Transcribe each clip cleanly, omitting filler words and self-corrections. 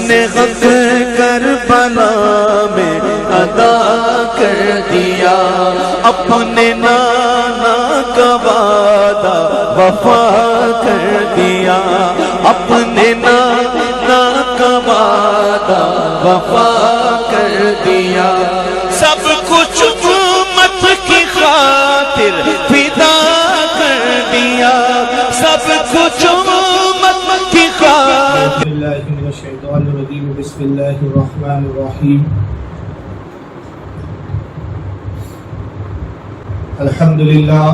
نے حق کربلا میں ادا کر دیا، اپنے نانا کا وعدہ وفا کر دیا، اپنے نانا کا وعدہ وفا کر دیا، سب کچھ امت کی خاطر فدا کر دیا، سب کچھ امت کی خاطر۔ من الشیطان الرجیم، بسم اللہ الرحمن الرحیم۔ الحمدللہ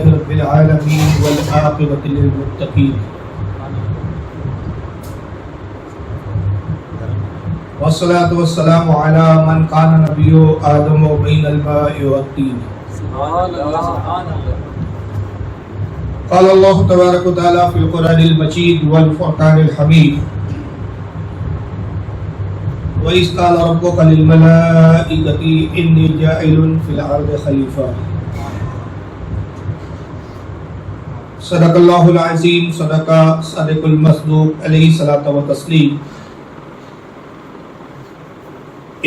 رب العالمین والعاقبۃ للمتقین، والصلاة والسلام علی من کان نبی آدم بین الماء والطین۔ قال اللہ تبارک و تعالی فی القرآن المجید والفرقان الحمید، وَإِذْ قَالَ رَبُّكَ لِلْمَلَائِكَةِ إِنِّي جَاعِلٌ فِي الْأَرْضِ خَلِيفَةً۔ صدق اللہ العظیم، صدق صادق المصدوق، علیہ الصلاۃ والتسلیم۔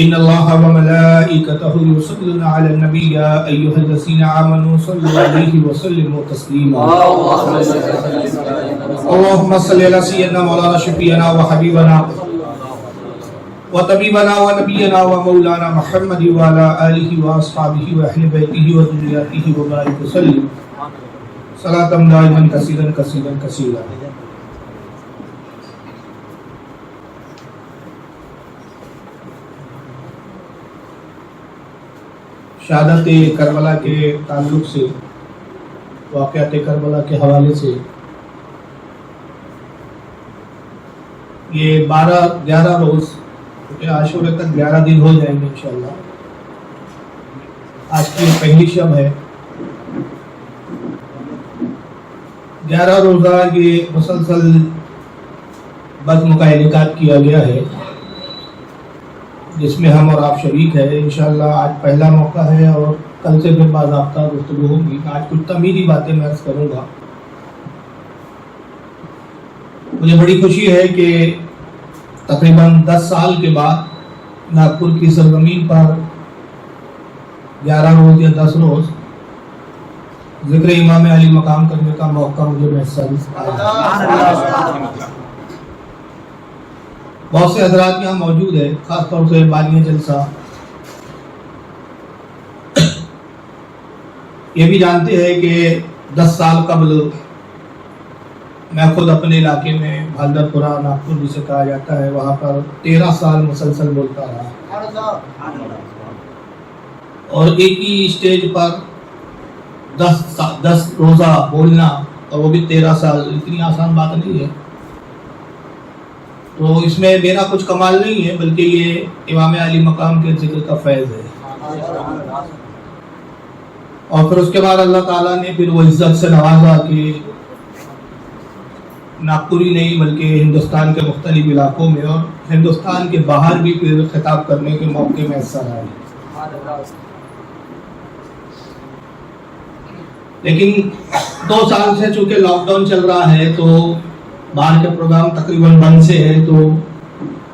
ان اللہ وملائکتہ یصلون علی النبی یا ایھا الذین آمنوا صلوا علیہ وسلموا تسلیما۔ اللہم صل علی سیدنا مولانا شفیعنا وحبیبنا وطبیبنا ونبینا ومولانا محمد وعلی آلہ واصحابہ واہل بیتہ وذریاتہ وبارک وسلم صلاۃ دائما کثیرا کثیرا کثیرا۔ شہادت کربلا کے تعلق سے، واقعات کربلا کے حوالے سے، یہ 11 روز، کیونکہ عاشورے تک 11 دن ہو جائیں گے انشاءاللہ۔ آج کی پہلی شب ہے، 11 روزہ یہ مسلسل بزم کا انعقاد کیا گیا ہے، جس میں ہم اور آپ شریک ہیں۔ انشاءاللہ آج پہلا موقع ہے اور کل سے پھر باضابطہ گفتگو ہوگی۔ آج کچھ تمیزی باتیں میں عرض کروں گا۔ مجھے بڑی خوشی ہے کہ تقریباً 10 سال کے بعد ناگپور کی سرزمین پر 11 روز یا 10 روز ذکر امام علی مقام کرنے کا موقع مجھے محسوس آیا۔ بہت سے حضرات یہاں موجود ہیں، خاص طور سے بانی جلسہ یہ بھی جانتے ہیں کہ 10 سال قبل میں خود اپنے علاقے میں بھالدر پورہ ناگپور جسے کہا جاتا ہے، وہاں پر 13 سال مسلسل بولتا رہا، اور ایک ہی اسٹیج پر 10 روزہ بولنا، اور وہ بھی 13 سال، اتنی آسان بات نہیں ہے۔ تو اس میں میرا کچھ کمال نہیں ہے، بلکہ یہ امام علی مقام کے ذکر کا فیض ہے۔ اور پھر اس کے بعد اللہ تعالیٰ نے پھر وہ عزت سے نوازا کہ ناگپوری نہیں بلکہ ہندوستان کے مختلف علاقوں میں اور ہندوستان کے باہر بھی پھر خطاب کرنے کے موقع میسر آئے۔ لیکن 2 سال سے چونکہ لاک ڈاؤن چل رہا ہے تو باہر کے پروگرام تقریباً بند سے ہے، تو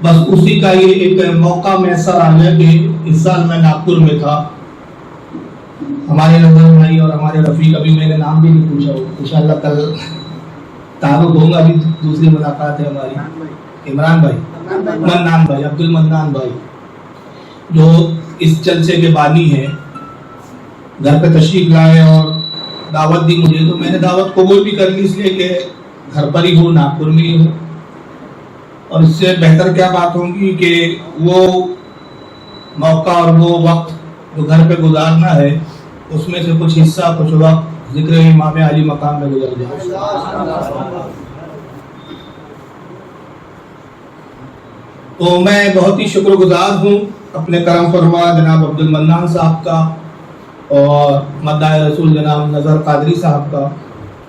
بس اسی کا یہ ایک موقع میسر آ گیا کہ اس سال میں ناگپور میں تھا۔ ہمارے نظر بھائی اور ہمارے رفیق، ابھی میں نے نام بھی نہیں پوچھا، انشاءاللہ کل تعارف ہوں گا، ابھی دوسری ملاقات ہے ہماری۔ عمران بھائی، منان بھائی، عبد المنان بھائی، جو اس جلسے کے بانی ہیں، گھر پہ تشریف لائے اور دعوت دی مجھے، تو میں نے دعوت قبول بھی کر لی، اس لیے کہ گھر پر ہی ہوں، ناگپور میں ہی ہوں، اور اس سے بہتر کیا بات ہوگی کہ وہ موقع اور وہ وقت جو گھر پہ گزارنا ہے، اس میں سے کچھ حصہ، کچھ وقت ذکر امام علی مقام میں گزر جائے۔ تو میں بہت ہی شکر گزار ہوں اپنے کرم فرما جناب عبد المنان صاحب کا اور مداح رسول جناب نظر قادری صاحب کا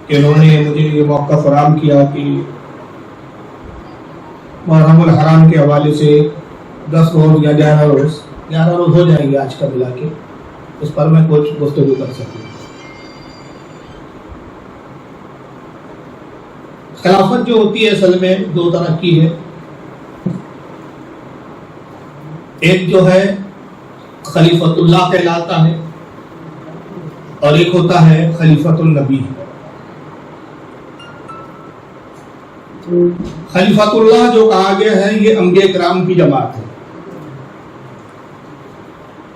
کہ انہوں نے مجھے یہ موقع فراہم کیا کہ محرم الحرام کے حوالے سے 10 روز یا 11 روز ہو جائیں گے آج کا ملا کے، اس پر میں کچھ گفتگو کر سکوں۔ خلافت جو ہوتی ہے اصل میں دو طرح کی ہے. ایک جو ہے خلیفۃ اللہ کہلاتا ہے اور ایک ہوتا ہے خلیفۃ النبی. خلیفۃ اللہ جو کہا گیا ہے یہ انبیاء کرام کی جماعت ہے.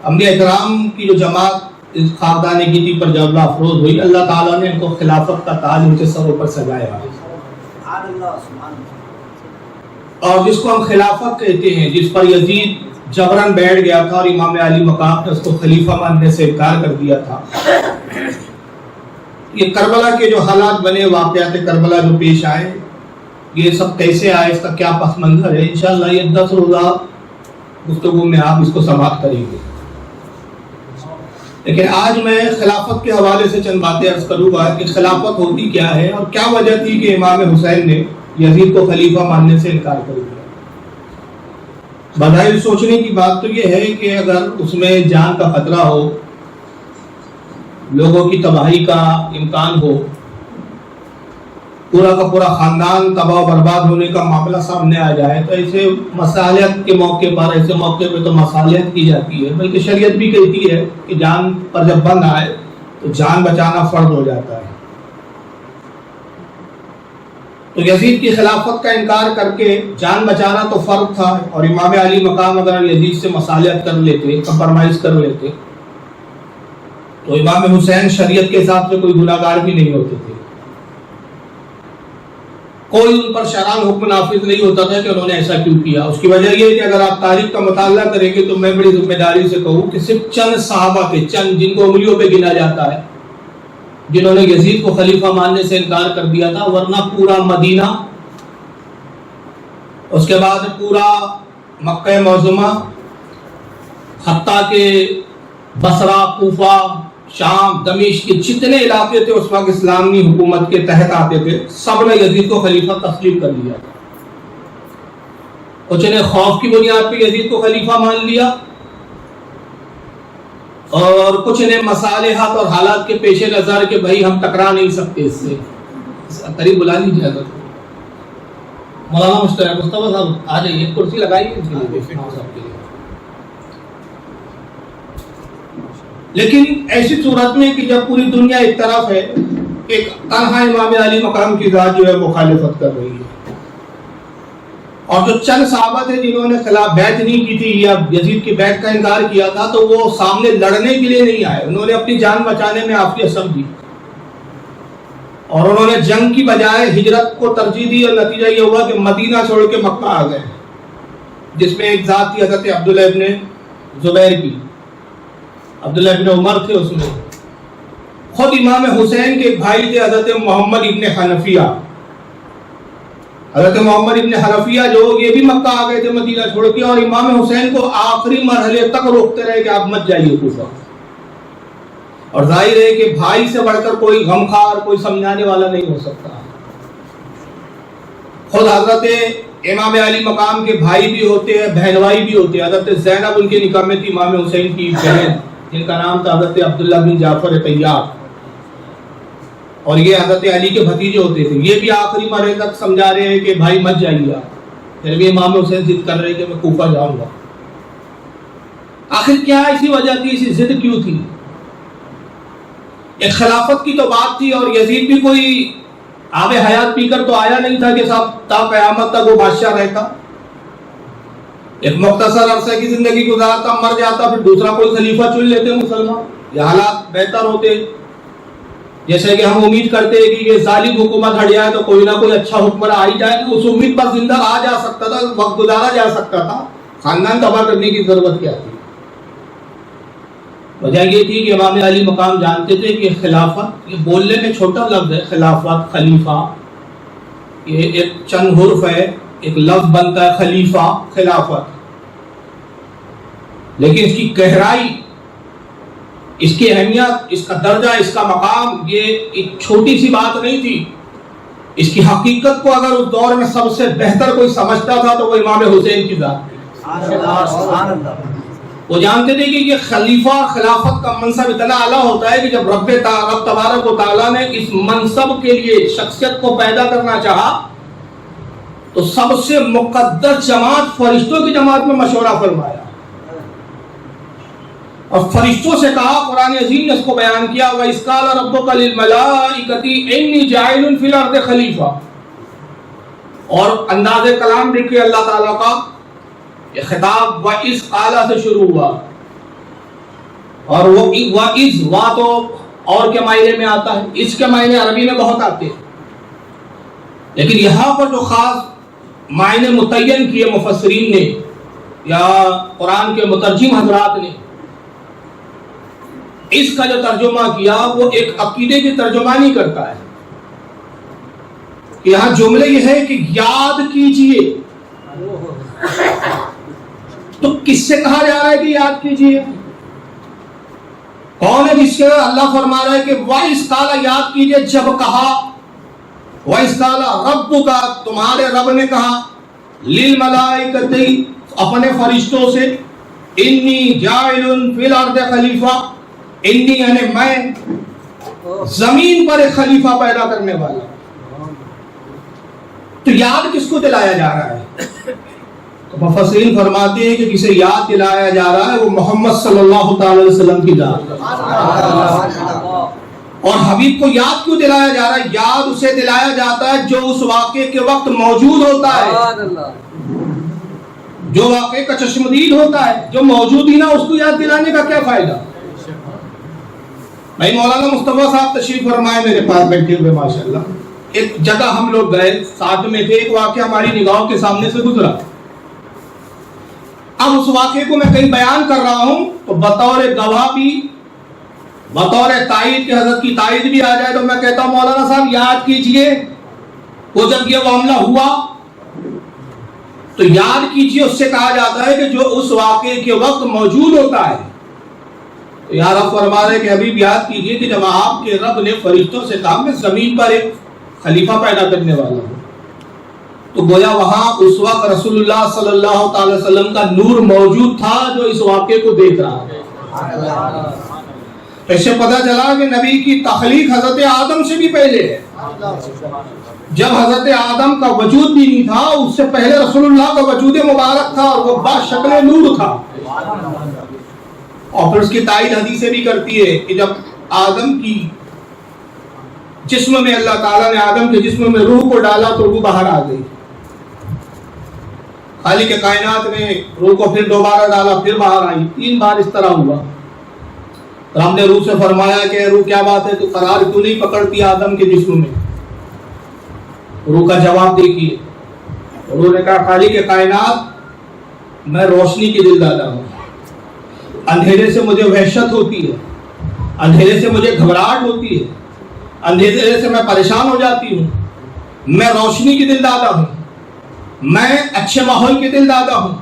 انبیاء کرام کی جو جماعت اس خاندان کی تھی پر جب اللہ افروز ہوئی, اللہ تعالیٰ نے ان کو خلافت کا تاج ان کے سروں پر سجایا. اور جس کو ہم خلافت کہتے ہیں, جس پر یزید جبرن بیٹھ گیا تھا اور امام علی مقام نے اس کو خلیفہ ماننے سے انکار کر دیا تھا. یہ کربلا کے جو حالات بنے, واقعات کربلا جو پیش آئے, یہ سب کیسے آئے, اس کا کیا پس منظر ہے, انشاءاللہ یہ 10 روزہ گفتگو میں آپ اس کو سماعت کریں گے. لیکن آج میں خلافت کے حوالے سے چند باتیں عرض کروں گا کہ خلافت ہوتی کیا ہے اور کیا وجہ تھی کہ امام حسین نے یزید کو خلیفہ ماننے سے انکار کر دیا. بظاہر سوچنے کی بات تو یہ ہے کہ اگر اس میں جان کا خطرہ ہو, لوگوں کی تباہی کا امکان ہو, پورا کا پورا خاندان تباہ و برباد ہونے کا معاملہ سامنے آ جائے, تو ایسے مصالحت کے موقع پر, ایسے موقع پہ تو مصالحت کی جاتی ہے, بلکہ شریعت بھی کہتی ہے کہ جان پر جب بند آئے تو جان بچانا فرض ہو جاتا ہے. تو یزید کی خلافت کا انکار کر کے جان بچانا تو فرض تھا, اور امام علی مقام اگر یزید سے مصالحت کر لیتے, کمپرمائز کر لیتے, تو امام حسین شریعت کے حساب سے کوئی گناہگار بھی نہیں ہوتے تھے. کوئی ان پر شرعاً حکم نافذ نہیں ہوتا تھا کہ انہوں نے ایسا کیوں کیا. اس کی وجہ یہ ہے کہ اگر آپ تاریخ کا مطالعہ کریں گے تو میں بڑی ذمہ داری سے کہوں کہ صرف چند صحابہ کے, چند جن کو انگلیوں پہ گنا جاتا ہے, جنہوں نے یزید کو خلیفہ ماننے سے انکار کر دیا تھا, ورنہ پورا مدینہ, اس کے بعد پورا مکہ معظمہ, حتیٰ کہ بصرہ, کوفہ, شام, دمشق کے جتنے علاقے تھے اس وقت اسلامی حکومت کے تحت آتے تھے, سب نے یزید کو خلیفہ تسلیم کر لیا. کچھ نے خوف کی بنیاد پہ یزید کو خلیفہ مان لیا, اور کچھ نے مصالحات اور حالات کے پیش نظر کہ بھائی ہم ٹکرا نہیں سکتے اس سے. قریب بلا لیجیے اگر مولانا مشترک مصطفیٰ صاحب آ جائیے, کرسی لگائیے. لیکن ایسی صورت میں کہ جب پوری دنیا ایک طرف ہے, ایک تنہا امام علی مقام کی ذات جو ہے مخالفت کر رہی ہے, اور جو چند صحابہ تھے جنہوں نے خلاف بیعت نہیں کی تھی یا یزید کی بیعت کا انکار کیا تھا, تو وہ سامنے لڑنے کے لیے نہیں آئے. انہوں نے اپنی جان بچانے میں عافیت سمجھی اور انہوں نے جنگ کی بجائے ہجرت کو ترجیح دی, اور نتیجہ یہ ہوا کہ مدینہ چھوڑ کے مکہ آ گئے, جس میں ایک ذات تھی حضرت عبداللہ ابن زبیر کی, عبداللہ ابن عمر تھے اس میں. خود امام حسین کے بھائی تھے حضرت محمد ابن حنفیہ. حضرت محمد ابن حنفیہ جو یہ بھی مکہ آ گئے تھے مدینہ چھوڑ کے, اور امام حسین کو آخری مرحلے تک روکتے رہے کہ آپ مت جائیے کوفہ. اور ظاہر ہے کہ بھائی سے بڑھ کر کوئی غمخوار, کوئی سمجھانے والا نہیں ہو سکتا. خود حضرت امام علی مقام کے بھائی بھی ہوتے ہیں, بہن بھائی بھی ہوتے ہیں. حضرت زینب ان کے نکاح میں تھی, امام حسین کی بہن, جن کا نام تھا حضرت عبداللہ بن جعفر طیار, اور یہ حضرت علی کے بھتیجے ہوتے تھے. یہ بھی آخری مرحلے تک سمجھا رہے ہیں کہ بھائی مت جائیے آپ, پھر بھی امام حسین ضد کر رہے ہیں کہ میں کوفہ جاؤں گا. آخر کیا ایسی وجہ تھی, ایسی ضد کیوں تھی؟ ایک خلافت کی تو بات تھی, اور یزید بھی کوئی آب حیات پی کر تو آیا نہیں تھا کہ صاحب تا قیامت تک وہ بادشاہ رہتا. ایک مختصر عرصے کی زندگی گزارتا, مر جاتا, پھر دوسرا کوئی خلیفہ چن لیتے مسلمان. یہ حالات بہتر ہوتے, جیسے کہ ہم امید کرتے ہیں کہ یہ ظالم حکومت ہٹ جائے تو کوئی نہ کوئی اچھا حکمراں آ ہی جائے. اس امید پر زندہ رہا جا سکتا تھا, وقت گزارا جا سکتا تھا. خاندان تباہ کرنے کی ضرورت کیا تھی؟ وجہ یہ تھی کہ امام علی مقام جانتے تھے کہ خلافت, یہ بولنے میں چھوٹا لفظ ہے, خلافت, خلیفہ, یہ ایک چند حرف ہے, ایک لفظ بنتا ہے خلیفہ, خلافت. لیکن اس کی گہرائی, اس کی اہمیت, اس کا درجہ, اس کا مقام, یہ ایک چھوٹی سی بات نہیں تھی. اس کی حقیقت کو اگر اس دور میں سب سے بہتر کوئی سمجھتا تھا تو وہ امام حسین کی ذات تھی. وہ جانتے تھے کہ یہ خلیفہ اور خلافت کا منصب اتنا اعلیٰ ہوتا ہے کہ جب رب تبارک و تعالیٰ نے اس منصب کے لیے شخصیت کو پیدا کرنا چاہا تو سب سے مقدس جماعت فرشتوں کی جماعت میں مشورہ فرمایا اور فرشتوں سے کہا. قرآن عظیم نے اس کو بیان کیا وَإِذْ قَالَ رَبُّكَ لِلْمَلَائِكَةِ إِنِّي جَاعِلٌ فِي الْأَرْضِ خَلِيفَةً. اور انداز کلام دیکھیے اللہ تعالیٰ کا، یہ خطاب وَإِذْ قَالَ سے شروع ہوا اور وہ وَإِذْ وا تو اور کے معنی میں آتا ہے، اس کے معنی عربی میں بہت آتے ہیں، لیکن یہاں پر جو خاص معنی متعین کیے مفسرین نے یا قرآن کے مترجم حضرات نے، اس کا جو ترجمہ کیا وہ ایک عقیدے کی ترجمانی کرتا ہے کہ یہاں جملے یہ ہے کہ یاد کیجئے. تو کس سے کہا جا رہا ہے کہ یاد کیجئے؟ کون ہے جس سے اللہ فرما رہا ہے کہ وَإِذْ قَالَ یاد کیجئے جب کہا، وَإِذْ قَالَ رَبُّكَ تمہارے رب نے کہا، لِلْمَلَائِكَةِ اپنے فرشتوں سے، إِنِّي جَاعِلٌ فِي الْأَرْضِ خَلِيفَةً، انی یعنی میں زمین پر ایک خلیفہ پیدا کرنے والا. تو یاد کس کو دلایا جا رہا ہے؟ تو مفسرین فرماتے ہیں کہ کسے یاد دلایا جا رہا ہے وہ محمد صلی اللہ تعالی علیہ وسلم کی ذات. اور حبیب کو یاد کیوں دلایا جا رہا ہے؟ یاد اسے دلایا جاتا ہے جو اس واقعے کے وقت موجود ہوتا ہے، جو واقعے کا چشمدید ہوتا ہے. جو موجود ہی نہ اس کو یاد دلانے کا کیا فائدہ؟ بھائی مولانا مصطفیٰ صاحب تشریف فرمائے میرے پاس بیٹھے ہوئے ماشاءاللہ. ایک جگہ ہم لوگ گئے، ساتھ میں تھے، ایک واقعہ ہماری نگاہوں کے سامنے سے گزرا. اب اس واقعے کو میں کہیں بیان کر رہا ہوں تو بطور گواہ بھی، بطور تائید کہ حضرت کی تائید بھی آ جائے تو میں کہتا ہوں مولانا صاحب یاد کیجئے وہ جب یہ معاملہ ہوا تو یاد کیجئے. اس سے کہا جاتا ہے کہ جو اس واقعے کے وقت موجود ہوتا ہے. یار آپ فرما رہے کہ حبیب یاد کیجئے کہ جب آپ کے رب نے فرشتوں سے کہا میں زمین پر ایک خلیفہ پیدا کرنے والا ہوں، تو گویا وہاں اس وقت رسول اللہ صلی اللہ تعالی وسلم کا نور موجود تھا جو اس واقعے کو دیکھ رہا ہے. ایسے پتہ چلا کہ نبی کی تخلیق حضرت آدم سے بھی پہلے ہے. جب حضرت آدم کا وجود بھی نہیں تھا اس سے پہلے رسول اللہ کا وجود مبارک تھا اور وہ باشکل نور تھا. اور پھر اس کی تائید حدیثیں بھی کرتی ہے کہ جب آدم کی جسم میں اللہ تعالیٰ نے آدم کے جسم میں روح کو ڈالا تو روح باہر آ گئی. خالق کائنات نے روح کو پھر دوبارہ ڈالا پھر باہر آئی. 3 بار اس طرح ہوا. ہم نے روح سے فرمایا کہ روح کیا بات ہے تو قرار کیوں نہیں پکڑتی آدم کے جسم میں؟ روح کا جواب دیکھیے. روح نے کہا خالق کائنات میں روشنی کی دل دادا ہوں، اندھیرے سے مجھے وحشت ہوتی ہے، اندھیرے سے مجھے گھبراہٹ ہوتی ہے، اندھیرے سے میں پریشان ہو جاتی ہوں. میں روشنی کی دل دادا ہوں، میں اچھے ماحول کی دل دادا ہوں.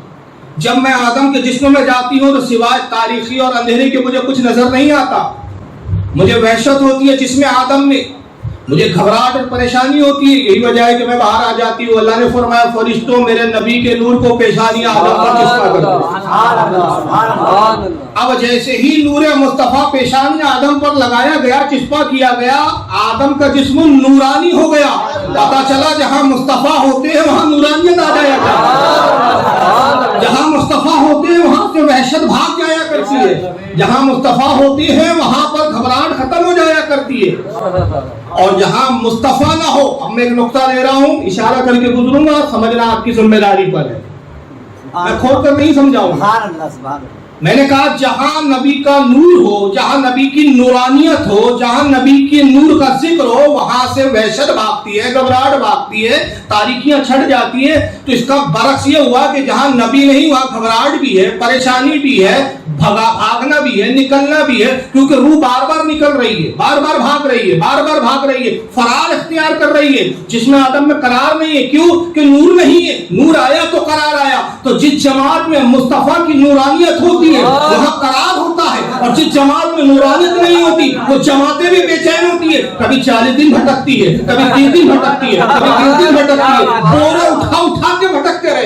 جب میں آدم کے جسم میں جاتی ہوں تو سوائے تاریخی اور اندھیرے کے مجھے کچھ نظر نہیں آتا. مجھے وحشت ہوتی ہے جسم آدم میں، مجھے گھبراہٹ اور پریشانی ہوتی ہے. یہی وجہ ہے کہ میں باہر آ جاتی ہوں. اللہ نے فرمایا فرشتوں میرے نبی کے نور کو پیشانیاں آدم پر چسپا کر دو. اب جیسے ہی نور مصطفیٰ پیشانیاں آدم پر لگایا گیا، چسپا کیا گیا، آدم کا جسم نورانی ہو گیا. پتا چلا جہاں مصطفیٰ ہوتے ہیں وہاں نورانیت آ جایا کرتی، جہاں مصطفیٰ ہوتے ہیں وہاں سے وحشت بھاگ جایا کرتی ہے، جہاں مصطفیٰ ہوتے ہیں وہاں پر گھبراہٹ ختم ہو جایا کرتی ہے. اور جہاں مصطفیٰ نہ ہو، اب میں ایک نقطہ لے رہا ہوں، اشارہ کر کے گزروں گا، سمجھنا آپ کی ذمہ داری پر ہے، میں کھول کر نہیں سمجھاؤں گا. میں نے کہا جہاں نبی کا نور ہو، جہاں نبی کی نورانیت ہو، جہاں نبی کی نور کا ذکر ہو، وہاں سے وحشت بھاگتی ہے، گھبراہٹ بھاگتی ہے، تاریکیاں چھٹ جاتی ہے. تو اس کا برعکس یہ ہوا کہ جہاں نبی نہیں وہاں گھبراہٹ بھی ہے، پریشانی بھی ہے، بھاگنا بھی ہے، نکلنا بھی ہے، کیونکہ روح بار بار نکل رہی ہے، بار بار بھاگ رہی ہے، بار بار بھاگ رہی ہے، فرار اختیار کر رہی ہے. جس میں آدم میں قرار نہیں ہے. کیوں کہ نور نہیں ہے. نور آیا تو قرار آیا. تو جس جماعت میں مصطفیٰ کی نورانیت ہوتی ہے وہاں قرار ہوتا ہے، اور جس جماعت میں نورانیت نہیں ہوتی وہ جماعتیں بھی بے چین ہوتی ہے. کبھی 40 دن بھٹکتی ہے، کبھی 3 دن بھٹکتی ہے، کبھی 3 دن بھٹکتی ہے. بورے اٹھا اٹھا کے بھٹکتے رہتے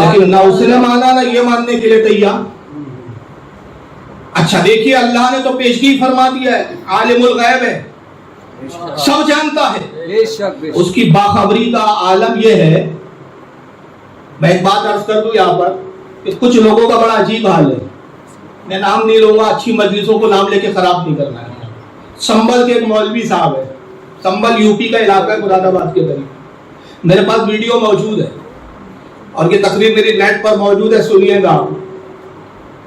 لیکن نہ اس نے مانا نہ یہ ماننے کے لیے تیار. اچھا دیکھیے اللہ نے تو پیشگی فرما دیا ہے, عالم الغیب ہے, سب جانتا ہے. اس کی باخبری کا عالم یہ ہے. میں ایک بات عرض کر دوں یہاں پر کہ کچھ لوگوں کا بڑا عجیب حال ہے. میں نام نہیں لوں گا, اچھی مجلسوں کو نام لے کے خراب نہیں کرنا ہے. سنبل کے ایک مولوی صاحب ہے, سنبل یو پی کا علاقہ ہے, مراد آباد کے قریب. میرے پاس ویڈیو موجود ہے اور یہ تقریر میری نیٹ پر موجود ہے, سنیے گا.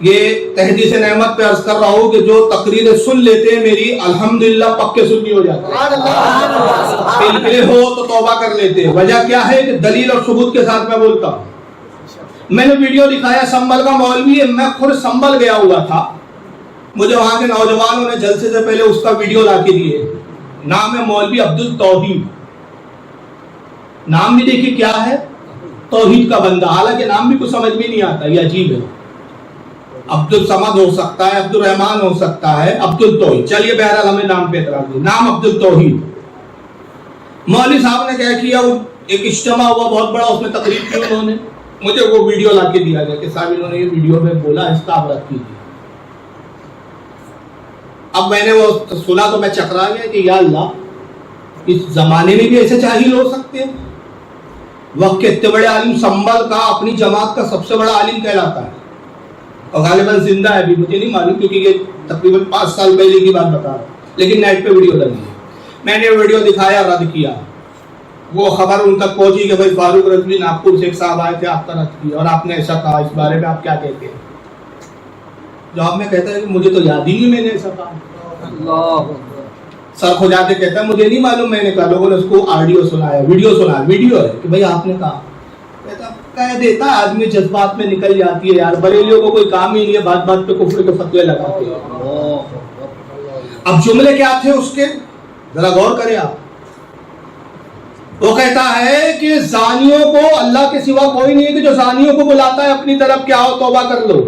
یہ تحدیث نعمت پہ عرض کر رہا ہوں کہ جو تقریریں سن لیتے ہیں میری, الحمدللہ پکے سنی ہو جاتے ہیں. پلپلے ہو تو توبہ کر لیتے ہیں. وجہ کیا ہے کہ دلیل اور ثبوت کے ساتھ میں بولتا ہوں. میں نے ویڈیو دکھایا, سنبل کا مولوی ہے, میں خود سنبل گیا ہوا تھا. مجھے وہاں کے نوجوانوں نے جلسے سے پہلے اس کا ویڈیو لا کے دیے. نام ہے مولوی عبد التوحید. نام بھی دیکھیے کیا ہے, توحید کا بندہ. حالانکہ نام بھی کچھ سمجھ میں نہیں آتا, یہ عجیب ہے. عبد الصمد ہو سکتا ہے, عبد الرحمان ہو سکتا ہے, عبد التوحید. چلیے بہرحال ہمیں نام پہ اعتراض نہیں. نام عبد التوحید. مولوی صاحب نے کیا کیا, ایک اجتماع ہوا بہت بڑا, اس میں تقریر کی انہوں نے. مجھے وہ ویڈیو لا کے دیا گیا کہ صاحب انہوں نے یہ ویڈیو میں بولا, اس کا آپ رد کیجیے. اب میں نے وہ سنا تو میں چکرا گیا کہ یا اللہ, اس زمانے میں بھی ایسے جاہل ہو سکتے ہیں. وقت کے اتنے بڑے عالم, سنبل کا اپنی جماعت کا سب سے بڑا عالم کہلاتا ہے, اور غالباً زندہ ہے بھی, مجھے نہیں معلوم کیونکہ یہ تقریباً 5 سال پہلے کی بات بتا رہا ہوں, لیکن نیٹ پہ ویڈیو ڈلی ہے. میں نے ویڈیو دکھایا, رد کیا. وہ خبر ان تک پہنچی کہ بھائی فاروق رضوی ناگپور سے ایک صاحب آئے تھے, آپ کا رد کیا اور آپ نے ایسا کہا, اس بارے میں آپ کیا کہتے ہیں؟ جواب میں کہتا ہے کہ مجھے تو یاد ہی نہیں میں نے ایسا کہا. سر کھو جاتے کہتا ہے مجھے نہیں معلوم میں نے کہا. لوگوں نے اس کو آڈیو سنایا, ویڈیو سنا, ویڈیو ہے کہ بھائی آپ نے کہا. کہتا کہہ دیتا ہے آدمی, جذبات میں نکل جاتی ہے یار. بریلیوں کو کوئی کام ہی نہیں ہے, بات بات پہ کفر کے فتوے لگاتے ہیں. اب جملے کیا تھے اس کے, ذرا غور کریں آپ. وہ کہتا ہے کہ زانیوں کو اللہ کے سوا کوئی نہیں ہے کہ جو زانیوں کو بلاتا ہے اپنی طرف کہ آؤ توبہ کر لو.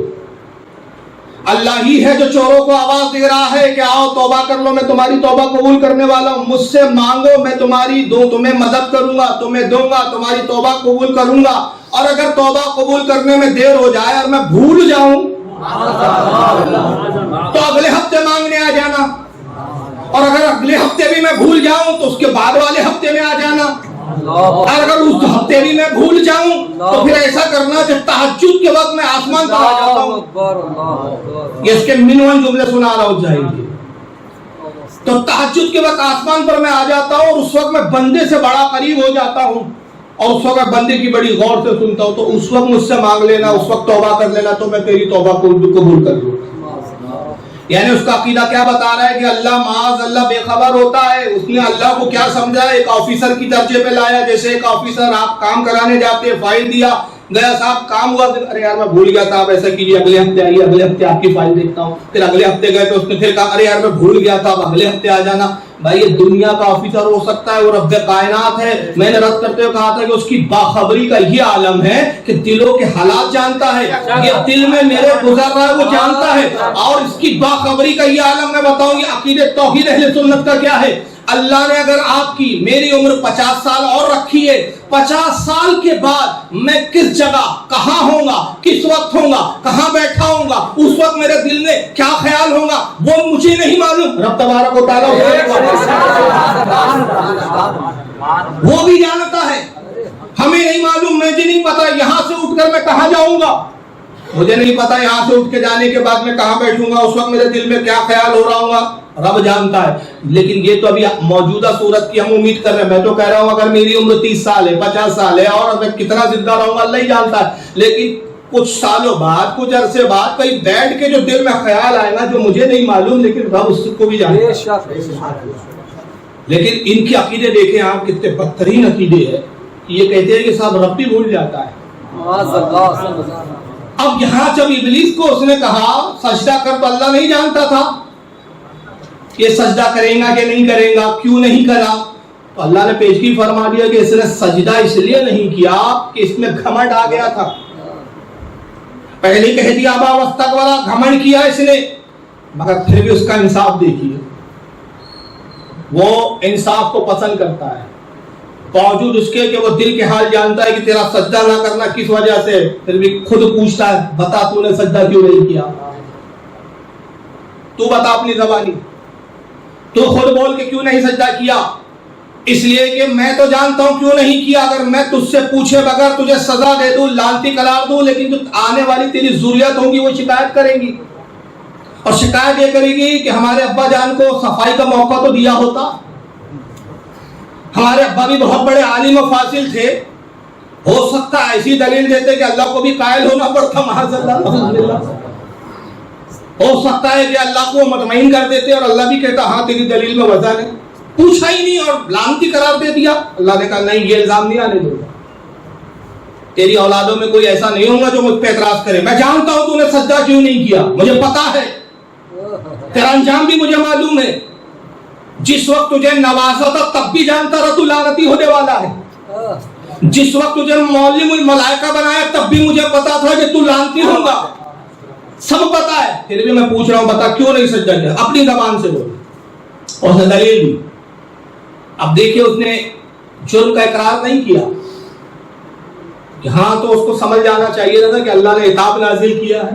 اللہ ہی ہے جو چوروں کو آواز دے رہا ہے کہ آؤ توبہ کر لو, میں تمہاری توبہ قبول کرنے والا ہوں. مجھ سے مانگو, میں تمہیں مدد کروں گا, تمہیں دوں گا, تمہاری توبہ قبول کروں گا. اور اگر توبہ قبول کرنے میں دیر ہو جائے اور میں بھول جاؤں تو اگلے ہفتے مانگنے آ جانا, اور اگر اگلے ہفتے بھی میں بھول جاؤں تو اس کے بعد والے ہفتے میں آ جانا, اور اگر اس ہفتے بھی میں بھول جاؤں تو پھر ایسا کرنا کہ تہجد کے وقت میں آسمان پر آ جاتا ہوں. یہ اس کے منوال جملے سنا رہا ہوں جائیں. تو تہجد کے وقت آسمان پر میں آ جاتا ہوں, اور اس وقت میں بندے سے بڑا قریب ہو جاتا ہوں, اور اس وقت بندے کی بڑی غور سے سنتا ہوں. تو اس وقت مجھ سے مانگ لینا, اس وقت توبہ کر لینا, تو میں تیری توبہ کو قبول کر لوں. یعنی اس کا عقیدہ کیا بتا رہا ہے کہ اللہ معاذ اللہ بے خبر ہوتا ہے. اس نے اللہ کو کیا سمجھا, ایک آفیسر کی درجے پہ لایا. جیسے ایک آفیسر, آپ کام کرانے جاتے, فائل دیا, گیا صاحب کام ہوا, ارے یار میں بھول گیا تھا, آپ ایسا کیجیے, اگلے ہفتے آئیے, اگلے ہفتے آپ کی فائل دیکھتا ہوں. پھر اگلے ہفتے گئے تو اس نے پھر کہا ارے یار میں بھول گیا تھا, اب اگلے ہفتے آ جانا. بھائی یہ دنیا کا آفیسر ہو سکتا ہے, وہ رب کائنات ہے. میں نے رد کرتے ہوئے کہا تھا کہ اس کی باخبری کا یہ عالم ہے کہ دلوں کے حالات جانتا ہے. یہ دل میں میرے گزر رہا ہے وہ جانتا ہے. اور اس کی باخبری کا یہ عالم میں بتاؤں یہ عقیدہ توحید اہل سنت کا کیا ہے. اللہ نے اگر آپ کی میری عمر 50 سال اور رکھی ہے, 50 سال کے بعد میں کس جگہ کہاں ہوں گا, کس وقت ہوں گا, کہاں بیٹھا ہوں گا, اس وقت میرے دل میں کیا خیال ہوگا وہ مجھے نہیں معلوم. رب تبارک و تعالیٰ وہ بھی جانتا ہے, ہمیں نہیں معلوم. مجھے نہیں پتا یہاں سے اٹھ کر میں کہاں جاؤں گا, مجھے نہیں پتا یہاں سے اٹھ کے جانے کے بعد میں کہاں بیٹھوں گا, اس وقت میرے دل میں کیا خیال ہو رہا ہوگا, رب جانتا ہے. لیکن یہ تو ابھی موجودہ صورت کی ہم امید کر رہے ہیں. میں تو کہہ رہا ہوں اگر میری عمر 30 سال ہے, 50 سال ہے, اور میں کتنا زندہ رہوں گا اللہ ہی جانتا ہے. لیکن کچھ سالوں بعد, کچھ عرصے بعد کہیں بیٹھ کے جو دل میں خیال آئے گا جو مجھے نہیں معلوم, لیکن رب اس کو بھی جانتا ہے. لیکن ان کے عقیدے دیکھیں آپ, کتنے بدترین عقیدے ہیں. یہ کہتے ہیں کہ صاحب رب بھی بھول جاتا ہے. اب یہاں جب ابلیس کو اس نے کہا سجدہ کر, تو اللہ نہیں جانتا تھا یہ سجدہ کریں گا کہ نہیں کریں گا, کیوں نہیں کرا. تو اللہ نے پیشگی فرما دیا کہ اس نے سجدہ اس لیے نہیں کیا کہ اس میں گھمنڈ آ گیا تھا. پہلے کہہ دیا ابا واستکبر, گھمنڈ کیا اس نے, مگر پھر بھی اس کا انصاف دیکھیے, وہ انصاف کو پسند کرتا ہے. باوجود اس کے کہ وہ دل کے حال جانتا ہے کہ تیرا سجدہ نہ کرنا کس وجہ سے، پھر بھی خود پوچھتا ہے بتا تو نے سجدہ کیوں نہیں کیا، تو بتا اپنی زبانی، تو خود بول کے کیوں نہیں سجدہ کیا؟ اس لیے کہ میں تو جانتا ہوں کیوں نہیں کیا، اگر میں تجھ سے پوچھے بغیر تجھے سزا دے دوں، لعنتی قرار دوں، لیکن جو آنے والی تیری ذریت ہوگی وہ شکایت کریں گی، اور شکایت یہ کرے گی کہ ہمارے ابا جان کو صفائی کا موقع تو دیا ہوتا، ہمارے ابا بھی بہت بڑے عالم و فاضل تھے، ہو سکتا ہے ایسی دلیل دیتے کہ اللہ کو بھی قائل ہونا پڑتا، معاذ اللہ، ہو سکتا ہے کہ اللہ کو مطمئن کر دیتے اور اللہ بھی کہتا ہاں تیری دلیل میں وزن ہے، پوچھا ہی نہیں اور لعنتی قرار دے دیا۔ اللہ نے کہا نہیں، یہ الزام نہیں آنے دوں گا، تیری اولادوں میں کوئی ایسا نہیں ہوگا جو مجھ پہ اعتراض کرے، میں جانتا ہوں تو نے سجدہ کیوں نہیں کیا، مجھے پتا ہے، تیرا انجام بھی مجھے معلوم ہے، جس وقت تجھے نوازا تھا تب بھی جانتا رہا تو لعنتی ہونے والا ہے، جس وقت تجھے معلم الملائکہ بنایا تب بھی مجھے پتا تھا کہ تو لعنتی ہوگا، سب پتا ہے، پھر بھی میں پوچھ رہا ہوں بتا کیوں نہیں سجدہ کیا، اپنی زبان سے بول، اور اس نے دلیل بھی۔ اب دیکھیں اس نے جرم کا اقرار نہیں کیا کہ ہاں تو اس کو سمجھ جانا چاہیے تھا کہ اللہ نے عتاب نازل کیا ہے،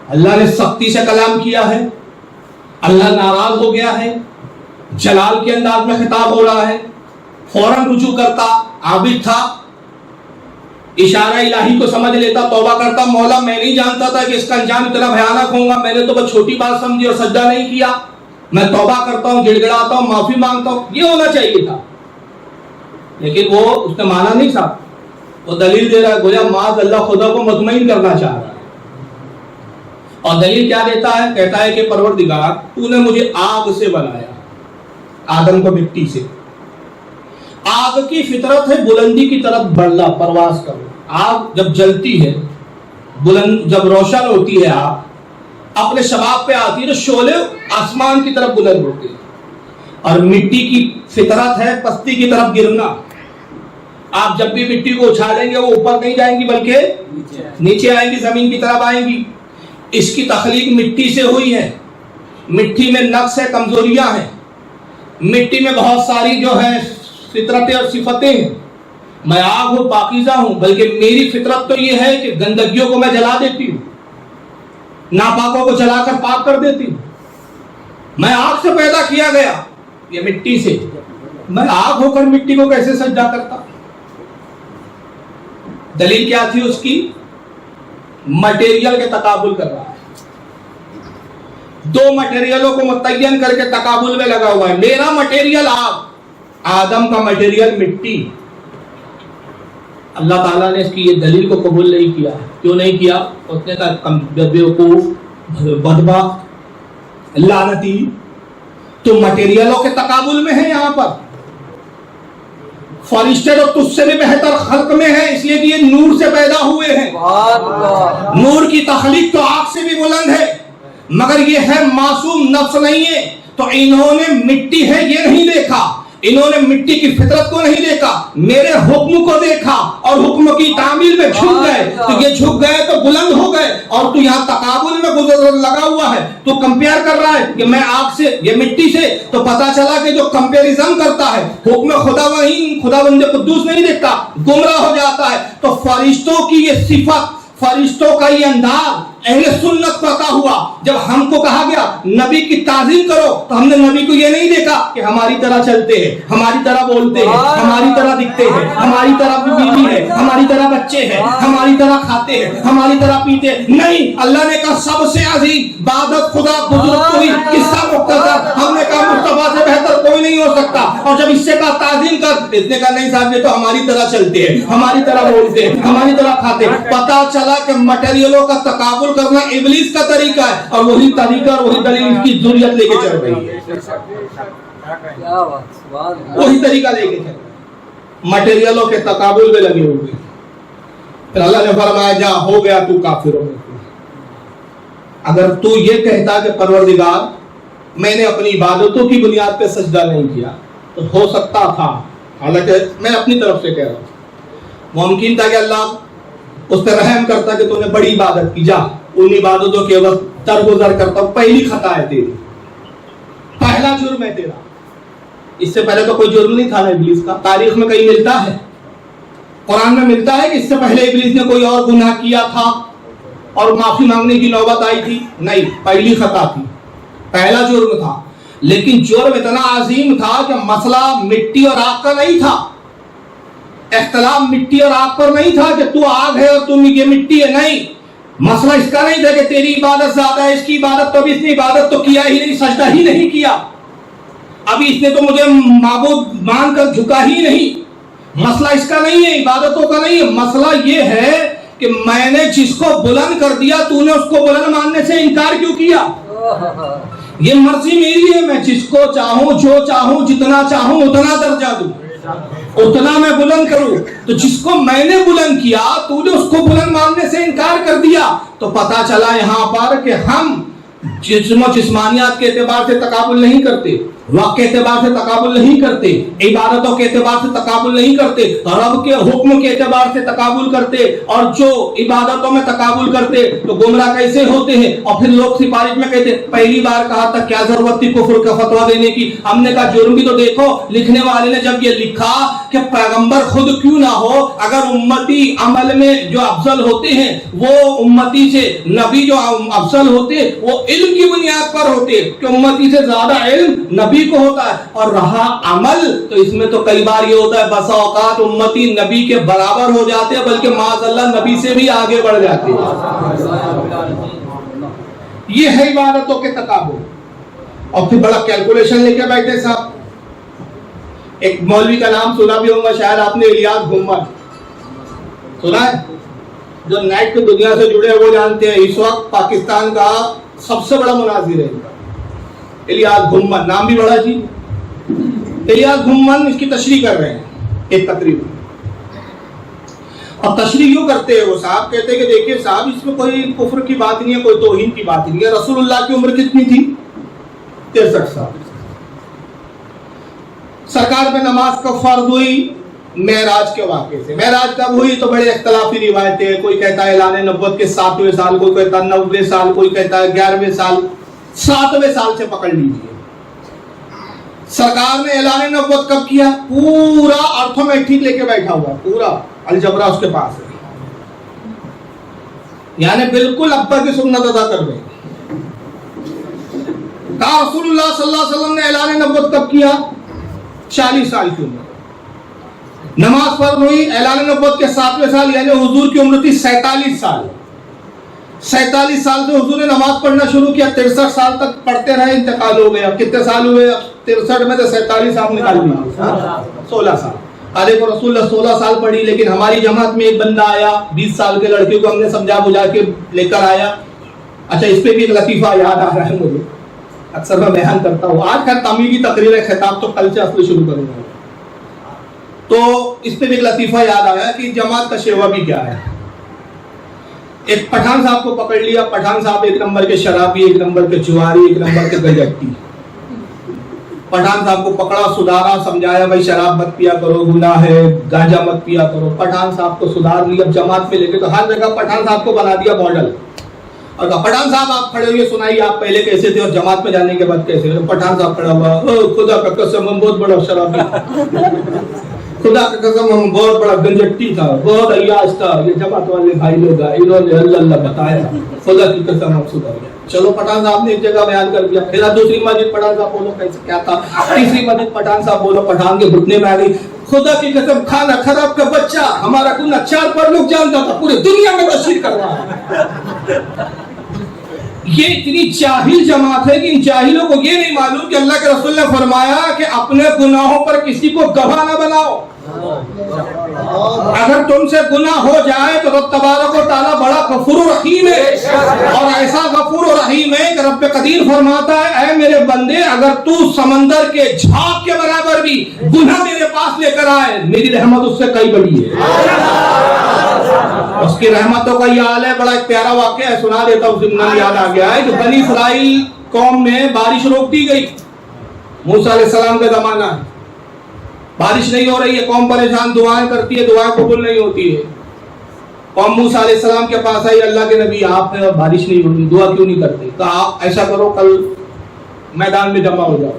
اللہ نے سختی سے کلام کیا ہے، اللہ ناراض ہو گیا ہے، جلال کے انداز میں خطاب ہو رہا ہے، فوراً رجوع کرتا، عابد تھا، اشارہ الہی کو سمجھ لیتا، توبہ کرتا، مولا میں نہیں جانتا تھا کہ اس کا انجام اتنا بھیانک ہوگا، میں نے تو بس چھوٹی بات سمجھی اور سجدہ نہیں کیا، میں توبہ کرتا ہوں، گڑ گڑاتا ہوں، معافی مانگتا ہوں، یہ ہونا چاہیے تھا، لیکن وہ اس نے مانا نہیں تھا، وہ دلیل دے رہا ہے، گویا معاذ اللہ خدا کو مطمئن کرنا چاہ رہا ہے، اور دلیل کیا دیتا ہے؟ کہتا ہے کہ پروردگار تو نے مجھے آگ سے بنایا، آدم کو مٹی سے، آگ کی فطرت ہے بلندی کی طرف بڑھنا، پرواز کرو، آگ جب جلتی ہے، بلند جب روشن ہوتی ہے، آگ اپنے شباب پہ آتی ہے تو شعلے آسمان کی طرف بلند ہوتے ہیں، اور مٹی کی فطرت ہے پستی کی طرف گرنا، آپ جب بھی مٹی کو اچھالیں گے وہ اوپر نہیں جائیں گی بلکہ نیچے آئیں گی، زمین کی طرف آئیں گی، اس کی تخلیق مٹی سے ہوئی ہے، مٹی میں نقص ہے، کمزوریاں ہیں، مٹی میں بہت ساری جو ہے فطرتیں اور صفتیں ہیں، میں آگ ہوں، پاکیزہ ہوں، بلکہ میری فطرت تو یہ ہے کہ گندگیوں کو میں جلا دیتی ہوں، ناپاکوں کو جلا کر پاک کر دیتی ہوں، میں آگ سے پیدا کیا گیا، یہ مٹی سے، میں آگ ہو کر مٹی کو کیسے سجدہ کرتا؟ دلیل کیا تھی اس کی؟ مٹیریل کے تقابل کر رہا ہے، دو مٹیریلوں کو متعین کر کے تقابل میں لگا ہوا ہے، میرا مٹیریل آگ، آدم کا مٹیریل مٹی۔ اللہ تعالیٰ نے اس کی یہ دلیل کو قبول نہیں کیا، کیوں نہیں کیا؟ اس نے کہا بیوقوف، بدبخت، لعنتی، تو مٹیریلوں کے تقابل میں ہے، یہاں پر فرشتے تو تجھ سے بھی بہتر خلق میں ہیں، اس لیے کہ یہ نور سے پیدا ہوئے ہیں، نور کی تخلیق تو آگ سے بھی بلند ہے، مگر یہ ہے معصوم نفس نہیں ہے، تو انہوں نے مٹی ہے یہ نہیں دیکھا، انہوں نے مٹی کی فطرت کو نہیں دیکھا، میرے حکم کو دیکھا اور حکم کی تعمیل میں جھک گئے، تو یہ جھک گئے تو بلند ہو گئے، اور تو یہاں تقابل میں گزر لگا ہوا ہے، تو کمپیئر کر رہا ہے کہ میں آگ سے، یہ مٹی سے، تو پتا چلا کہ جو کمپیریزن کرتا ہے حکم خدا وہی خدا بند قدوس نہیں دیکھتا، گمراہ ہو جاتا ہے۔ تو فرشتوں کی یہ صفت، فرشتوں کا یہ انداز اہل سنت کو عطا ہوا، جب ہم کو کہا گیا نبی کی تعظیم کرو تو ہم نے نبی کو یہ نہیں دیکھا کہ ہماری طرح چلتے ہیں، ہماری طرح بولتے ہیں، ہماری طرح دکھتے ہیں، ہماری طرح بیوی ہے، ہماری طرح بچے ہیں، ہماری طرح کھاتے ہیں، ہماری طرح پیتے ہیں، نہیں، اللہ نے کہا سب سے عظیم عبادت خدا بزرگ کوئی قصہ مختصر، ہم نے کہا مصطفیٰ سے بہتر کوئی نہیں ہو سکتا، اور جب اس سے کہا تعظیم کر، اس نے کہا نہیں صاحب یہ تو ہماری طرح چلتے ہیں، ہماری طرح بولتے ہیں، ہماری طرح کھاتے ہیں۔ پتا چلا کہ مٹیریلوں کا تقابل کرنا ابلیس کا طریقہ ہے، اور وہی طریقہ اور وہی دلیل کی ضروریت لے کے چل رہی ہے، وہی طریقہ لے کے چل، مٹیریلوں کے تقابل میں لگے ہوئے۔ پھر اللہ نے فرمایا جا ہو گیا تو کافروں میں۔ اگر تو یہ کہتا کہ پروردگار میں نے اپنی عبادتوں کی بنیاد پہ سجدہ نہیں کیا تو ہو سکتا تھا، حالانکہ میں اپنی طرف سے کہہ رہا ہوں، ممکن تھا کہ اللہ اس پہ رحم کرتا کہ تو نے بڑی عبادت کی، جا ان عبادتوں کے وقت درگزر کرتا ہوں، پہلی خطا ہے تیری، پہلا جرم ہے تیرا، اس سے پہلے تو کوئی جرم نہیں تھا نا ابلیس کا. تاریخ میں کہیں ملتا ہے, قرآن میں ملتا ہے کہ اس سے پہلے ابلیس نے کوئی اور گناہ کیا تھا اور معافی مانگنے کی نوبت آئی تھی؟ نہیں, پہلی خطا تھی, پہلا جرم تھا. لیکن جرم اتنا عظیم تھا کہ مسئلہ مٹی اور آگ کا نہیں تھا, اختلاف مٹی اور آگ پر نہیں تھا کہ تو آگ ہے اور تم یہ مٹی ہے. نہیں, مسئلہ اس کا نہیں تھا کہ تیری عبادت زیادہ ہے, اس کی عبادت, تو ابھی اس نے عبادت تو کیا ہی نہیں, سجدہ ہی نہیں کیا, ابھی اس نے تو مجھے معبود مان کر جھکا ہی نہیں. مسئلہ اس کا نہیں ہے, عبادتوں کا نہیں ہے. مسئلہ یہ ہے کہ میں نے جس کو بلند کر دیا تو نے اس کو بلند ماننے سے انکار کیوں کیا؟ یہ مرضی میری ہے, میں جس کو چاہوں, جو چاہوں, جتنا چاہوں اتنا درجہ دوں, اتنا میں بلند کروں. تو جس کو میں نے بلند کیا تو نے اس کو بلند ماننے سے انکار کر دیا. تو پتا چلا یہاں پر کہ ہم جسم و جسمانیات کے اعتبار سے تقابل نہیں کرتے, وقت کے اعتبار سے تقابل نہیں کرتے, عبادتوں کے اعتبار سے تقابل نہیں کرتے, رب کے حکم کے اعتبار سے تقابل کرتے. اور جو عبادتوں میں تقابل کرتے تو گمراہ کیسے ہوتے ہیں؟ اور پھر لوگ سفارش میں کہتے پہلی بار کہا تھا کیا ضرورت تھی کفر کا فتویٰ دینے کی. ہم نے کہا جرم بھی تو دیکھو, لکھنے والے نے جب یہ لکھا کہ پیغمبر خود کیوں نہ ہو, اگر امتی عمل میں جو افضل ہوتے ہیں وہ امتی سے, نبی جو افضل ہوتے وہ علم کی بنیاد پر ہوتے کہ امتی سے زیادہ علم نبی کو ہوتا ہے. اور رہا عمل تو اس میں تو کئی بار یہ ہوتا ہے بسا اوقات امتی نبی کے برابر ہو جاتے ہیں, بلکہ معاذ اللہ نبی سے بھی آگے بڑھ جاتے ہیں. یہ ہے عبادتوں کے تقابل. اور پھر بڑا کیلکولیشن لے کے بیٹھے صاحب. ایک مولوی کا نام سنا بھی ہوگا شاید آپ نے, الیاس گھمن سنا ہے؟ جو نیٹ کی دنیا سے جڑے وہ جانتے ہیں, اس وقت پاکستان کا سب سے بڑا مناظر ہے الیاس گھمن. نام بھی بڑا جی, الیاس گھمن. اس کی تشریح کر رہے ہیں ایک تقریب, اور تشریح کیوں کرتے ہیں وہ صاحب؟ کہتے ہیں کہ دیکھیے صاحب اس میں کوئی کفر کی بات نہیں ہے, کوئی توہین کی بات نہیں ہے. رسول اللہ کی عمر کتنی تھی؟ 63 سال. سرکار پہ نماز کب فرض ہوئی؟ معراج کے واقعے سے. معراج کب ہوئی تو بڑے اختلافی روایتیں, کوئی کہتا ہے اعلان نبوت کے 7ویں سال, کوئی کہتا ہے 90ویں سال, کوئی کہتا ہے 11ویں سال. 7ویں سال سے پکڑ لیجیے. سرکار نے اعلان نبوت کب کیا؟ پورا ارتھمیٹک لے کے بیٹھا ہوا, پورا الجبرا اس کے پاس ہے, یعنی بالکل ابا کی سنت ادا کر رہے. کہا رسول اللہ صلی اللہ علیہ وسلم نے اعلان نبوت کب کیا؟ 40 سال کی عمر. نماز فرض ہوئی اعلان نبوت کے 7ویں سال, یعنی حضور کی عمر تھی 47 سال. 47 سال سے حضور نے نماز پڑھنا شروع کیا, 63 سال تک پڑھتے رہے, انتقال ہو گیا. کتنے سال ہوئے؟ 63 میں سے 47 آپ نکال لیجیے, 16 سال. ارے کو رسول اللہ 16 سال پڑھی, لیکن ہماری جماعت میں ایک بندہ آیا 20 سال کے لڑکے کو ہم نے سمجھا بجھا کے لے کر آیا. اچھا اس پہ بھی ایک لطیفہ یاد آ رہا ہے مجھے, اکثر میں بیان کرتا ہوں. آج خیر تمیزی تقریر ہے, خطاب تو کل سے اصل شروع کروں گا. تو اس پہ بھی ایک لطیفہ یاد آیا کہ جماعت کا شیوا بھی کیا ہے. ایک پٹھان صاحب کو پکڑ لیا. پٹھان صاحب 1 نمبر کے شرابی, 1 نمبر کے جواری, 1 نمبر کے گجٹی. پٹھان صاحب کو پکڑا, سدھارا, سمجھایا بھائی شراب مت پیا کرو, گناہ ہے, گانجا مت پیا کرو. پٹھان صاحب کو سدھار لیا. جماعت میں لے کے تو ہر جگہ پٹھان صاحب کو بنا دیا ماڈل. اور کہا پٹھان صاحب آپ کھڑے ہوئے سنائیے آپ پہلے کیسے تھے اور جماعت میں جانے کے بعد کیسے. پٹھان صاحب کھڑا ہوا, خدا کا قسم ہم بہت بڑا شرابی, خدا کا قسم ہم بہت بڑا گنجٹی تھا, بہت عیاش تھا. یہ جماعت والے بھائی لوگ آئے, انہوں نے اللہ اللہ بتایا, خدا کی قسم ہم سدھر گئے. چلو پٹھان صاحب نے ایک جگہ بیان کر دیا. پھر دوسری مسجد پٹھان صاحب بولو کیسے کیا تھا. تیسری مسجد پٹھان صاحب بولو, پٹھان کے گھٹنے میں آ گئی, خدا کی قسم کھانا خراب کا بچہ ہمارا گناہ 4 پر لوگ جانتا تھا, پورے دنیا میں تشہیر کر رہا ہے. یہ اتنی جاہل جماعت ہے کہ ان جاہلوں کو یہ نہیں معلوم کہ اللہ کے رسول نے فرمایا کہ اپنے گناہوں پر کسی کو گواہ نہ بناؤ. اگر تم سے گناہ ہو جائے تو رب تبارک و تعالیٰ بڑا غفور و رحیم ہے, اور ایسا غفور و رحیم ہے کہ رب قدیر فرماتا ہے اے میرے بندے اگر تو سمندر کے جھاگ کے برابر بھی گناہ میرے پاس لے کر آئے, میری رحمت اس سے کئی بڑی ہے. اس کی رحمتوں کا یہ حال ہے. بڑا ایک پیارا واقعہ ہے, سنا دیتا ہوں, ضمن یاد آ گیا ہے. جو بنی اسرائیل قوم میں بارش روک دی گئی, موسیٰ علیہ السلام کا زمانہ ہے, بارش نہیں ہو رہی ہے, قوم پریشان, دعائیں کرتی ہے, دعائیں قبول نہیں ہوتی ہے. قوم موسیٰ علیہ السلام کے پاس آئی, اللہ کے نبی آپ ہیں اور بارش نہیں ہو رہی, دعا کیوں نہیں کرتے؟ کہا ایسا کرو کل میدان میں جمع ہو جاؤ.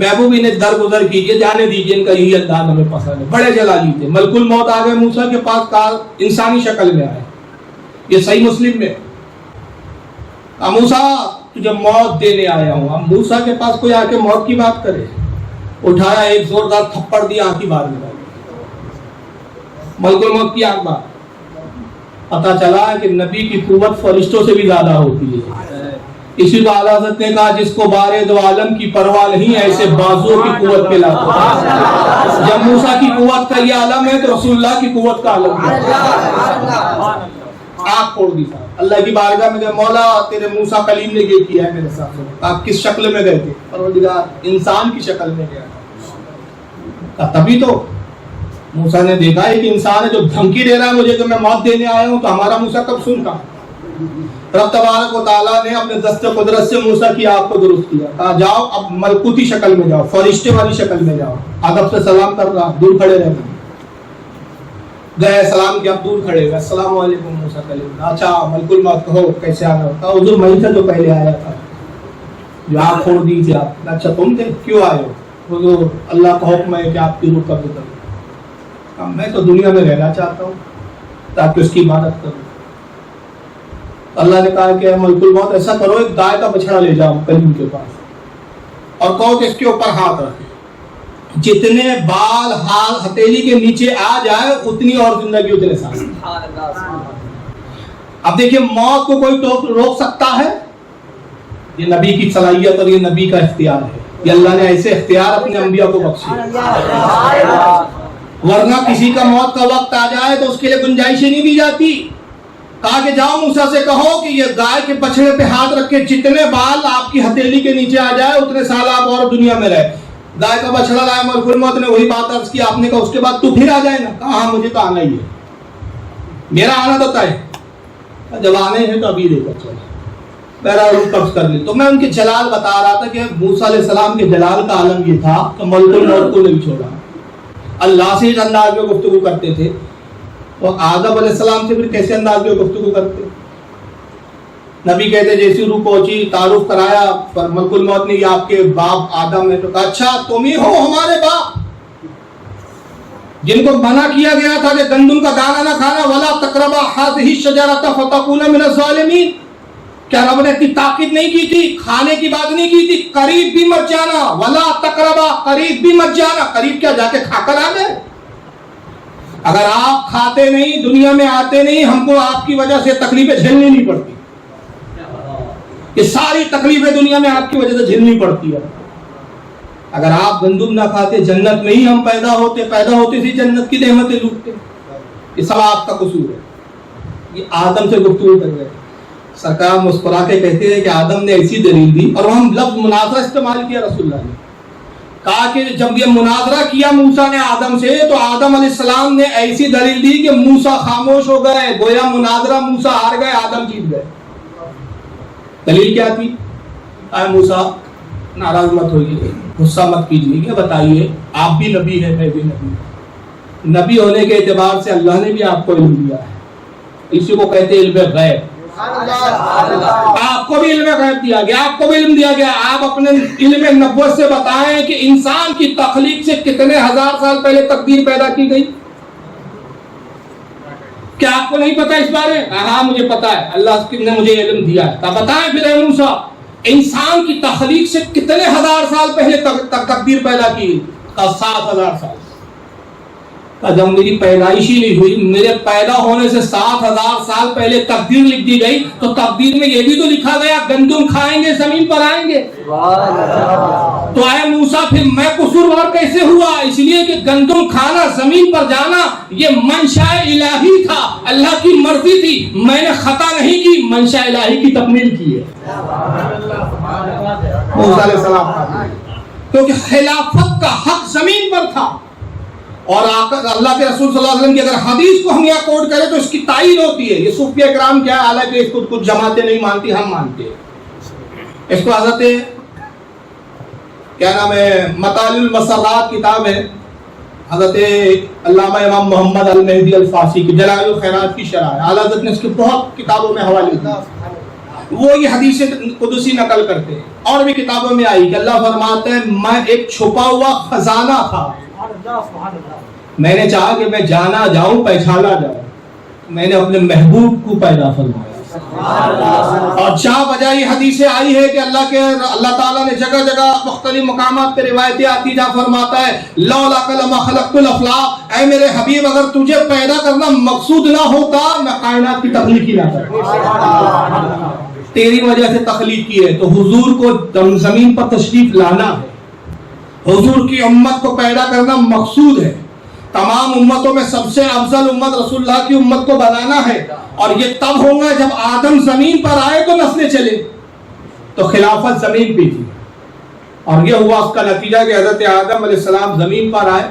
محبوب انہیں درگزر کیجئے، جانے دیجئے، ان کا یہی انداز ہمیں پسند ہے. بڑے جلالی تھے. ملک الموت آ گئے موسیٰ کے پاس، کار انسانی شکل میں آئے. یہ صحیح مسلم میں موسیٰ تجھے موت دینے آیا ہوں. اب موسیٰ کے پاس کوئی آ کے موت کی بات کرے، اٹھایا ایک زوردار تھپڑ دیا، آنکھ ہی باہر نکال. ملک الموت کی آنکھ باہر. پتا چلا کہ نبی کی قوت فرشتوں سے بھی زیادہ ہوتی ہے. اسی کو اعلیٰ حضرت نے کہا جس کو بارے دو عالم کی پرواہ نہیں ایسے بازوؤں کی قوت کے لاکھوں. جب موسیٰ کی قوت کا یہ عالم ہے تو رسول اللہ کی قوت کا عالم ہے. آنکھ پھوڑ دی صاحب. اللہ کی بارگاہ میں کہ مولا تیرے موسیٰ کلیم نے یہ کیا ہے میرے ساتھ. آپ کس شکل میں گئے تھے؟ پروردگار انسان کی شکل میں گیا. تبھی تو موسیٰ نے دیکھا ایک انسان ہے جو دھمکی دے رہا ہے مجھے کہ میں موت دینے آیا ہوں، تو ہمارا موسیٰ کب سن کا. رب تبارک و تعالیٰ نے اپنے دست قدرت سے موسیٰ کی آنکھ کو درست کیا. کہا جاؤ اب ملکوتی شکل میں جاؤ، فرشتے والی شکل میں جاؤ. ادب سے سلام کر رہا، دور کھڑے رہے. گئے سلام کیا، دور کھڑے ہوئے. السلام علیکم موسیٰ کلیم. اچھا ملک الموت کہو کیسے آنا ہوتا. حضور میں تھا جو پہلے آیا تھا، جو آنکھ پھوڑ دی تھی آپ. اچھا تم تھے، کیوں آئے ہو؟ حضور اللہ کا حکم ہے کہ آپ کی روح قبض کرو. میں تو دنیا میں رہنا چاہتا ہوں تاکہ اس کی عبادت کروں. اللہ نے کہا کہ ملک الموت ایسا کرو ایک گائے کا بچڑا لے جاؤ کلیم کے پاس اور کہو کہ اس کے اوپر ہاتھ رکھے، جتنے بال ہتھیلی کے نیچے آ جائے اتنی اور زندگی اتنے سال. اب دیکھیے موت کو کوئی روک سکتا ہے؟ یہ نبی کی صلاحیت اور یہ نبی کا اختیار ہے. یہ اللہ نے ایسے اختیار اپنے انبیاء کو بخشے. ورنہ کسی کا موت کا وقت آ جائے تو اس کے لیے گنجائش نہیں دی جاتی. کہا کہ جاؤ موسیٰ سے کہو کہ یہ گائے کے بچڑے پہ ہاتھ رکھ کے جتنے بال آپ کی ہتھیلی کے نیچے آ جائے اتنے سال آپ اور دنیا میں رہے. گائے کا بچڑا لایا. ملک الموت نے وہی بات عرض کی. آپ نے کہا اس کے بعد تو پھر آ جائے نا. کہا ہاں مجھے تو آنا ہی ہے، میرا آنا تو طے ہے. جب آنے ہیں تو ابھی لے کر چلے. بہرحال روح قبض کر لی. تو میں ان کے جلال بتا رہا تھا کہ موسیٰ علیہ السلام کے جلال کا عالم یہ تھا کہ ملک الموت کو نہیں چھوڑا. اللہ سے اس انداز میں گفتگو کرتے تھے اور آدم علیہ السلام سے پھر کیسے انداز میں گفتگو کرتے. نبی کہتے جیسی روح پہنچی تعارف کرایا پر ملک الموت نے یہ آپ کے باپ آدم ہے. تو کہا اچھا تم ہی ہو ہمارے باپ جن کو منع کیا گیا تھا کہ گندم کا دانہ نہ کھانا. ولا تقربا هذه الشجرة فتكونا من الظالمین. کیا رب نے اتنی تاکید نہیں کی تھی؟ کھانے کی بات نہیں کی تھی. قریب بھی مت جانا. ولا تقربا قریب بھی مت جانا. قریب کیا جا کے کھا کر آ گئے؟ اگر آپ کھاتے نہیں دنیا میں آتے نہیں ہم کو آپ کی وجہ سے تکلیفیں جھیلنی نہیں پڑتی. یہ ساری تکلیفیں دنیا میں آپ کی وجہ سے جھیلنی پڑتی ہے. اگر آپ گندم نہ کھاتے جنت میں ہی ہم پیدا ہوتے تھے جنت کی نعمتیں لوٹتے. یہ سب آپ کا قصور ہے. یہ آدم سے گفتگو کر رہے ہیں. سرکار مسکرا کے کہتے ہیں کہ آدم نے ایسی دلیل دی اور ہم لفظ مناظرہ استعمال کیا. رسول اللہ نے کہا کہ جب یہ مناظرہ کیا موسیٰ نے آدم سے تو آدم علیہ السلام نے ایسی دلیل دی کہ موسیٰ خاموش ہو گئے. گویا مناظرہ موسیٰ ہار گئے آدم جیت گئے. دلیل کیا تھی؟ اے موسیٰ ناراض مت ہوئیے، غصہ مت کیجیے. کہ بتائیے آپ بھی نبی ہے میں بھی نبی. نبی ہونے کے اعتبار سے اللہ نے بھی آپ کو علم دیا ہے. اسی کو کہتے ہیں علم غیب. آپ کو بھی علم غیب دیا گیا، آپ کو بھی علم دیا گیا. آپ اپنے علم نبوت سے بتائیں کہ انسان کی تخلیق سے کتنے ہزار سال پہلے تقدیر پیدا کی گئی. کیا آپ کو نہیں پتا اس بارے؟ ہاں مجھے پتا ہے، اللہ نے مجھے علم دیا ہے. تو بتائیں پھر اے موسیٰ انسان کی تخلیق سے کتنے ہزار سال پہلے تقدیر پیدا کی؟ 7,000 سال. جب میری پیدائش ہی نہیں ہوئی، میرے پیدا ہونے سے 7,000 سال پہلے تقدیر لکھ دی گئی تو تقدیر میں یہ بھی تو لکھا گیا گندم کھائیں گے زمین پر آئیں گے. تو اے موسیٰ پھر میں قصوروار کیسے ہوا؟ اس لیے کہ گندم کھانا زمین پر جانا یہ منشاء الہی تھا، اللہ کی مرضی تھی. میں نے خطا نہیں کی، منشاء الہی کی تکمیل کی ہے. موسیٰ علیہ السلام کیونکہ خلافت کا حق زمین پر تھا. اور اللہ کے رسول صلی اللہ علیہ وسلم کی اگر حدیث کو ہم یہاں کوٹ کریں تو اس کی تائید ہوتی ہے. یہ صوفیہ کرام کیا ہے، حالانکہ اس کو کچھ جماعتیں نہیں مانتی، ہم مانتے ہیں. اس کو حضرت کیا نام ہے مطالع المسرات کتاب ہے حضرت علامہ امام محمد المہدی الفاسی کی جلال الخیرات کی شرح ہے. اعلیٰ حضرت نے اس کے بہت کتابوں میں حوالے دیے. وہ یہ حدیث قدسی نقل کرتے ہیں، اور بھی کتابوں میں آئی کہ اللہ فرماتا ہے میں ایک چھپا ہوا خزانہ تھا، میں نے چاہا کہ میں جانا جاؤں پہچانا جاؤں، میں نے اپنے محبوب کو پیدا فرمایا۔ اور جہاں بجا یہ حدیثیں آئی ہے کہ اللہ تعالیٰ نے جگہ جگہ مختلف مقامات پہ روایتیں آتی جہاں فرماتا ہے لولا لما خلقت الافلاق، اے میرے حبیب اگر تجھے پیدا کرنا مقصود نہ ہوتا میں کائنات کی تخلیق ہی نہ کرتا، تیری وجہ سے تخلیق کی ہے۔ تو حضور کو زمین پر تشریف لانا ہے، حضور کی امت کو پیدا کرنا مقصود ہے، تمام امتوں میں سب سے افضل امت رسول اللہ کی امت کو بنانا ہے، اور یہ تب ہوگا جب آدم زمین پر آئے تو نسلیں چلے، تو خلافت زمین پہ تھی، اور یہ ہوا اس کا نتیجہ کہ حضرت آدم علیہ السلام زمین پر آئے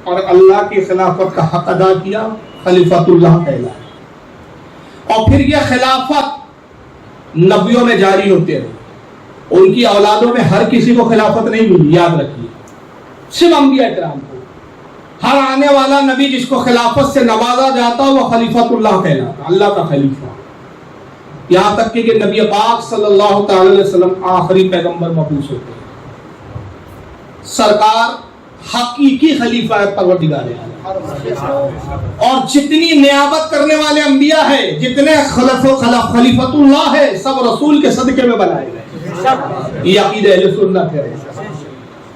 اور اللہ کی خلافت کا حق ادا کیا، خلیفۃ اللہ کہلائے، اور پھر یہ خلافت نبیوں میں جاری ہوتے رہے، ان کی اولادوں میں ہر کسی کو خلافت نہیں ملی، یاد رکھیے، صرف انبیاء کرام کو، ہر آنے والا نبی جس کو خلافت سے نوازا جاتا وہ خلیفۃ اللہ کہلاتا، اللہ کا خلیفہ، یہاں تک کہ نبی پاک صلی اللہ تعالی علیہ وسلم آخری پیغمبر مبعوث ہوتے ہیں، سرکار حقیقی خلیفہ ہے پروردگار عالم، اور جتنی نیابت کرنے والے انبیاء ہیں، جتنے خلیفۃ اللہ ہے، سب رسول کے صدقے میں بنائے گئے، یہ عقیدہ اہل سنت ہے،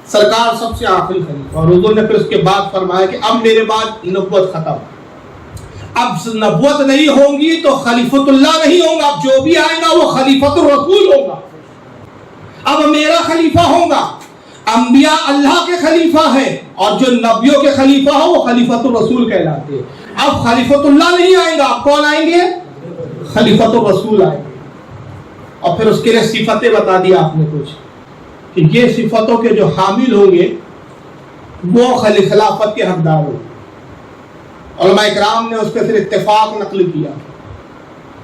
سرکار سب سے آخری خلیفہ، اور حضور نے پھر اس کے بعد فرمایا کہ اب میرے بعد نبوت ختم، اب نبوت نہیں ہوں گی تو خلیفۃ اللہ نہیں ہوگا، اب جو بھی آئے گا وہ خلیفۃ الرسول ہوگا، اب میرا خلیفہ ہوگا، انبیاء اللہ کے خلیفہ ہے، اور جو نبیوں کے خلیفہ ہو وہ خلیفۃ الرسول کہلاتے ہیں، اب خلیفۃ اللہ نہیں آئے گا، اب کون آئیں گے؟ خلیفۃ الرسول آئیں گے، اور پھر اس کے لیے صفتیں بتا دیا آپ نے کچھ، کہ یہ صفتوں کے جو حامل ہوں گے وہ خلافت کے حقدار ہوں گے۔ علماء اکرام نے اس پہ پھر اتفاق نقل کیا،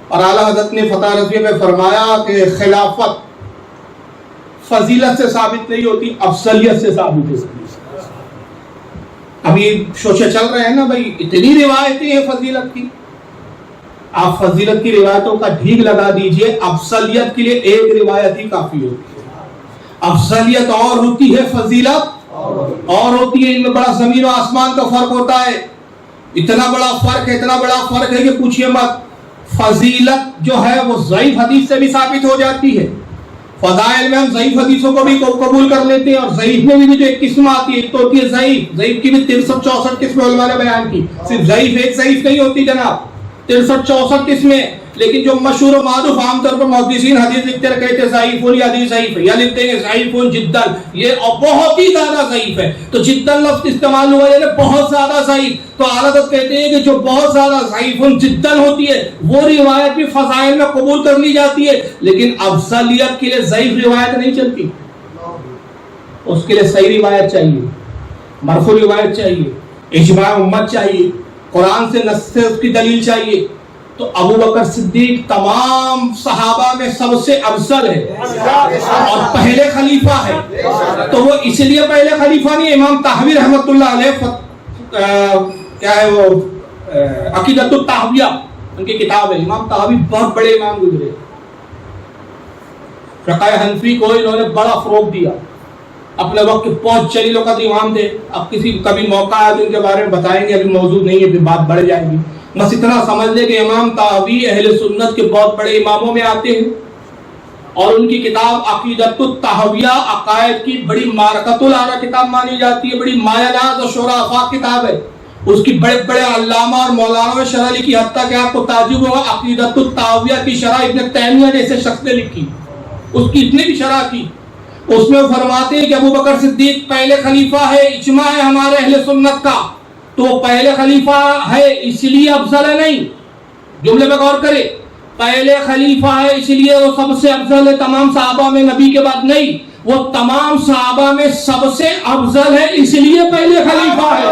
اور اعلیٰ حضرت نے فتح رضویہ میں فرمایا کہ خلافت فضیلت سے ثابت نہیں ہوتی، افضلیت سے ثابت ہے۔ ابھی شوشے چل رہے ہیں نا بھائی، اتنی روایتیں ہیں فضیلت کی، آپ فضیلت کی روایتوں کا ڈھیگ لگا دیجئے، افضلیت کے لیے ایک روایت ہی کافی ہوتی ہے، افضلیت اور ہوتی ہے، فضیلت اور ہوتی ہے، ان میں بڑا زمین و آسمان کا فرق ہوتا ہے، اتنا بڑا فرق ہے، اتنا بڑا فرق ہے کہ پوچھئے مت۔ فضیلت جو ہے وہ ضعیف حدیث سے بھی ثابت ہو جاتی ہے، فضائل میں ہم ضعیف حدیثوں کو بھی قبول کر لیتے ہیں، اور ضعیف میں بھی جو ایک قسم آتی ہے، ایک تو ہوتی ہے ضعیف کی بھی 63-64 قسمیں علماء نے بیان کی، صرف ضعیف ایک ضعیف نہیں ہوتی جناب، 63-64 قسمیں، لیکن جو مشہور و معروف عام طور پر محدثین حدیث لکھتے رہے کہتے ضعیف یہ حدیث ضعیف ہے، یا لکھتے ہیں ضعیف جدا، یہ بہت ہی زیادہ ضعیف ہے، تو جدا لفظ استعمال ہوا یعنی بہت زیادہ ضعیف، تو اعلیٰ حضرت کہتے ہیں کہ جو بہت زیادہ ضعیف جدا ہوتی ہے وہ روایت بھی فضائل میں قبول کر لی جاتی ہے، لیکن افضلیت کے لیے ضعیف روایت نہیں چلتی، اس کے لیے صحیح روایت چاہیے، مرفوع روایت چاہیے، اجماع امت چاہیے، قرآن سے نص سے اس کی دلیل چاہیے۔ تو ابو بکر صدیق تمام صحابہ میں سب سے افضل ہے اور پہلے خلیفہ ہے، تو وہ اس لیے پہلے خلیفہ نہیں، امام طحاوی رحمۃ اللہ علیہ کیا ہے وہ عقیدۃ الطحاویہ ان کی کتاب ہے، امام طحاوی بہت بڑے امام گزرے، فقہ حنفی کو انہوں نے بڑا فروغ دیا، اپنے وقت کے بہت جلیل وقت امام تھے، اب کبھی موقع آیا تو ان کے بارے میں بتائیں گے، ابھی موضوع نہیں ہے، پھر بات بڑھ جائے گی، بس اتنا سمجھ لے کہ امام طحاوی اہل سنت کے بہت بڑے اماموں میں آتے ہیں، اور ان کی کتاب عقیدۃ الطحاویہ عقائد کی بڑی معرکۃ العرا کتاب مانی جاتی ہے، بڑی مایہ ناز اور شورا آفاق کتاب ہے، اس کی بڑے بڑے علامہ اور مولانا نے شرح لکھی، حتیٰ کہ آپ کو تعجب ہوگا عقیدۃ الطحاویہ کی شرح ابن تیمیہ جیسے شخص نے لکھی، اس کی اتنی بھی شرح کی، اس میں فرماتے ہیں کہ ابو بکر صدیق پہلے خلیفہ ہے، اجماع ہے ہمارے اہل سنت کا، تو پہلے خلیفہ ہے اس لیے افضل ہے نہیں، جملے میں غور کرے، پہلے خلیفہ ہے اس لیے وہ سب سے افضل ہے تمام صحابہ میں، نبی کے بعد نہیں، وہ تمام صحابہ میں سب سے افضل ہے اس لیے پہلے خلیفہ ہے۔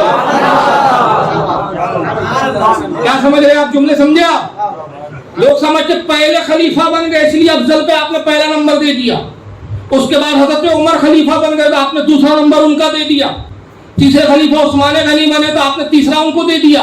کیا سمجھ رہے آپ؟ جملے سمجھے آپ؟ لوگ سمجھتے پہلے خلیفہ بن گئے اس لیے افضل پہ آپ نے پہلا نمبر دے دیا، اس کے بعد حضرت عمر خلیفہ بن گئے تو آپ نے دوسرا نمبر ان کا دے دیا، تیسرے خلیفہ عثمان غنی بنے تو آپ نے تیسرا ان کو دے دیا،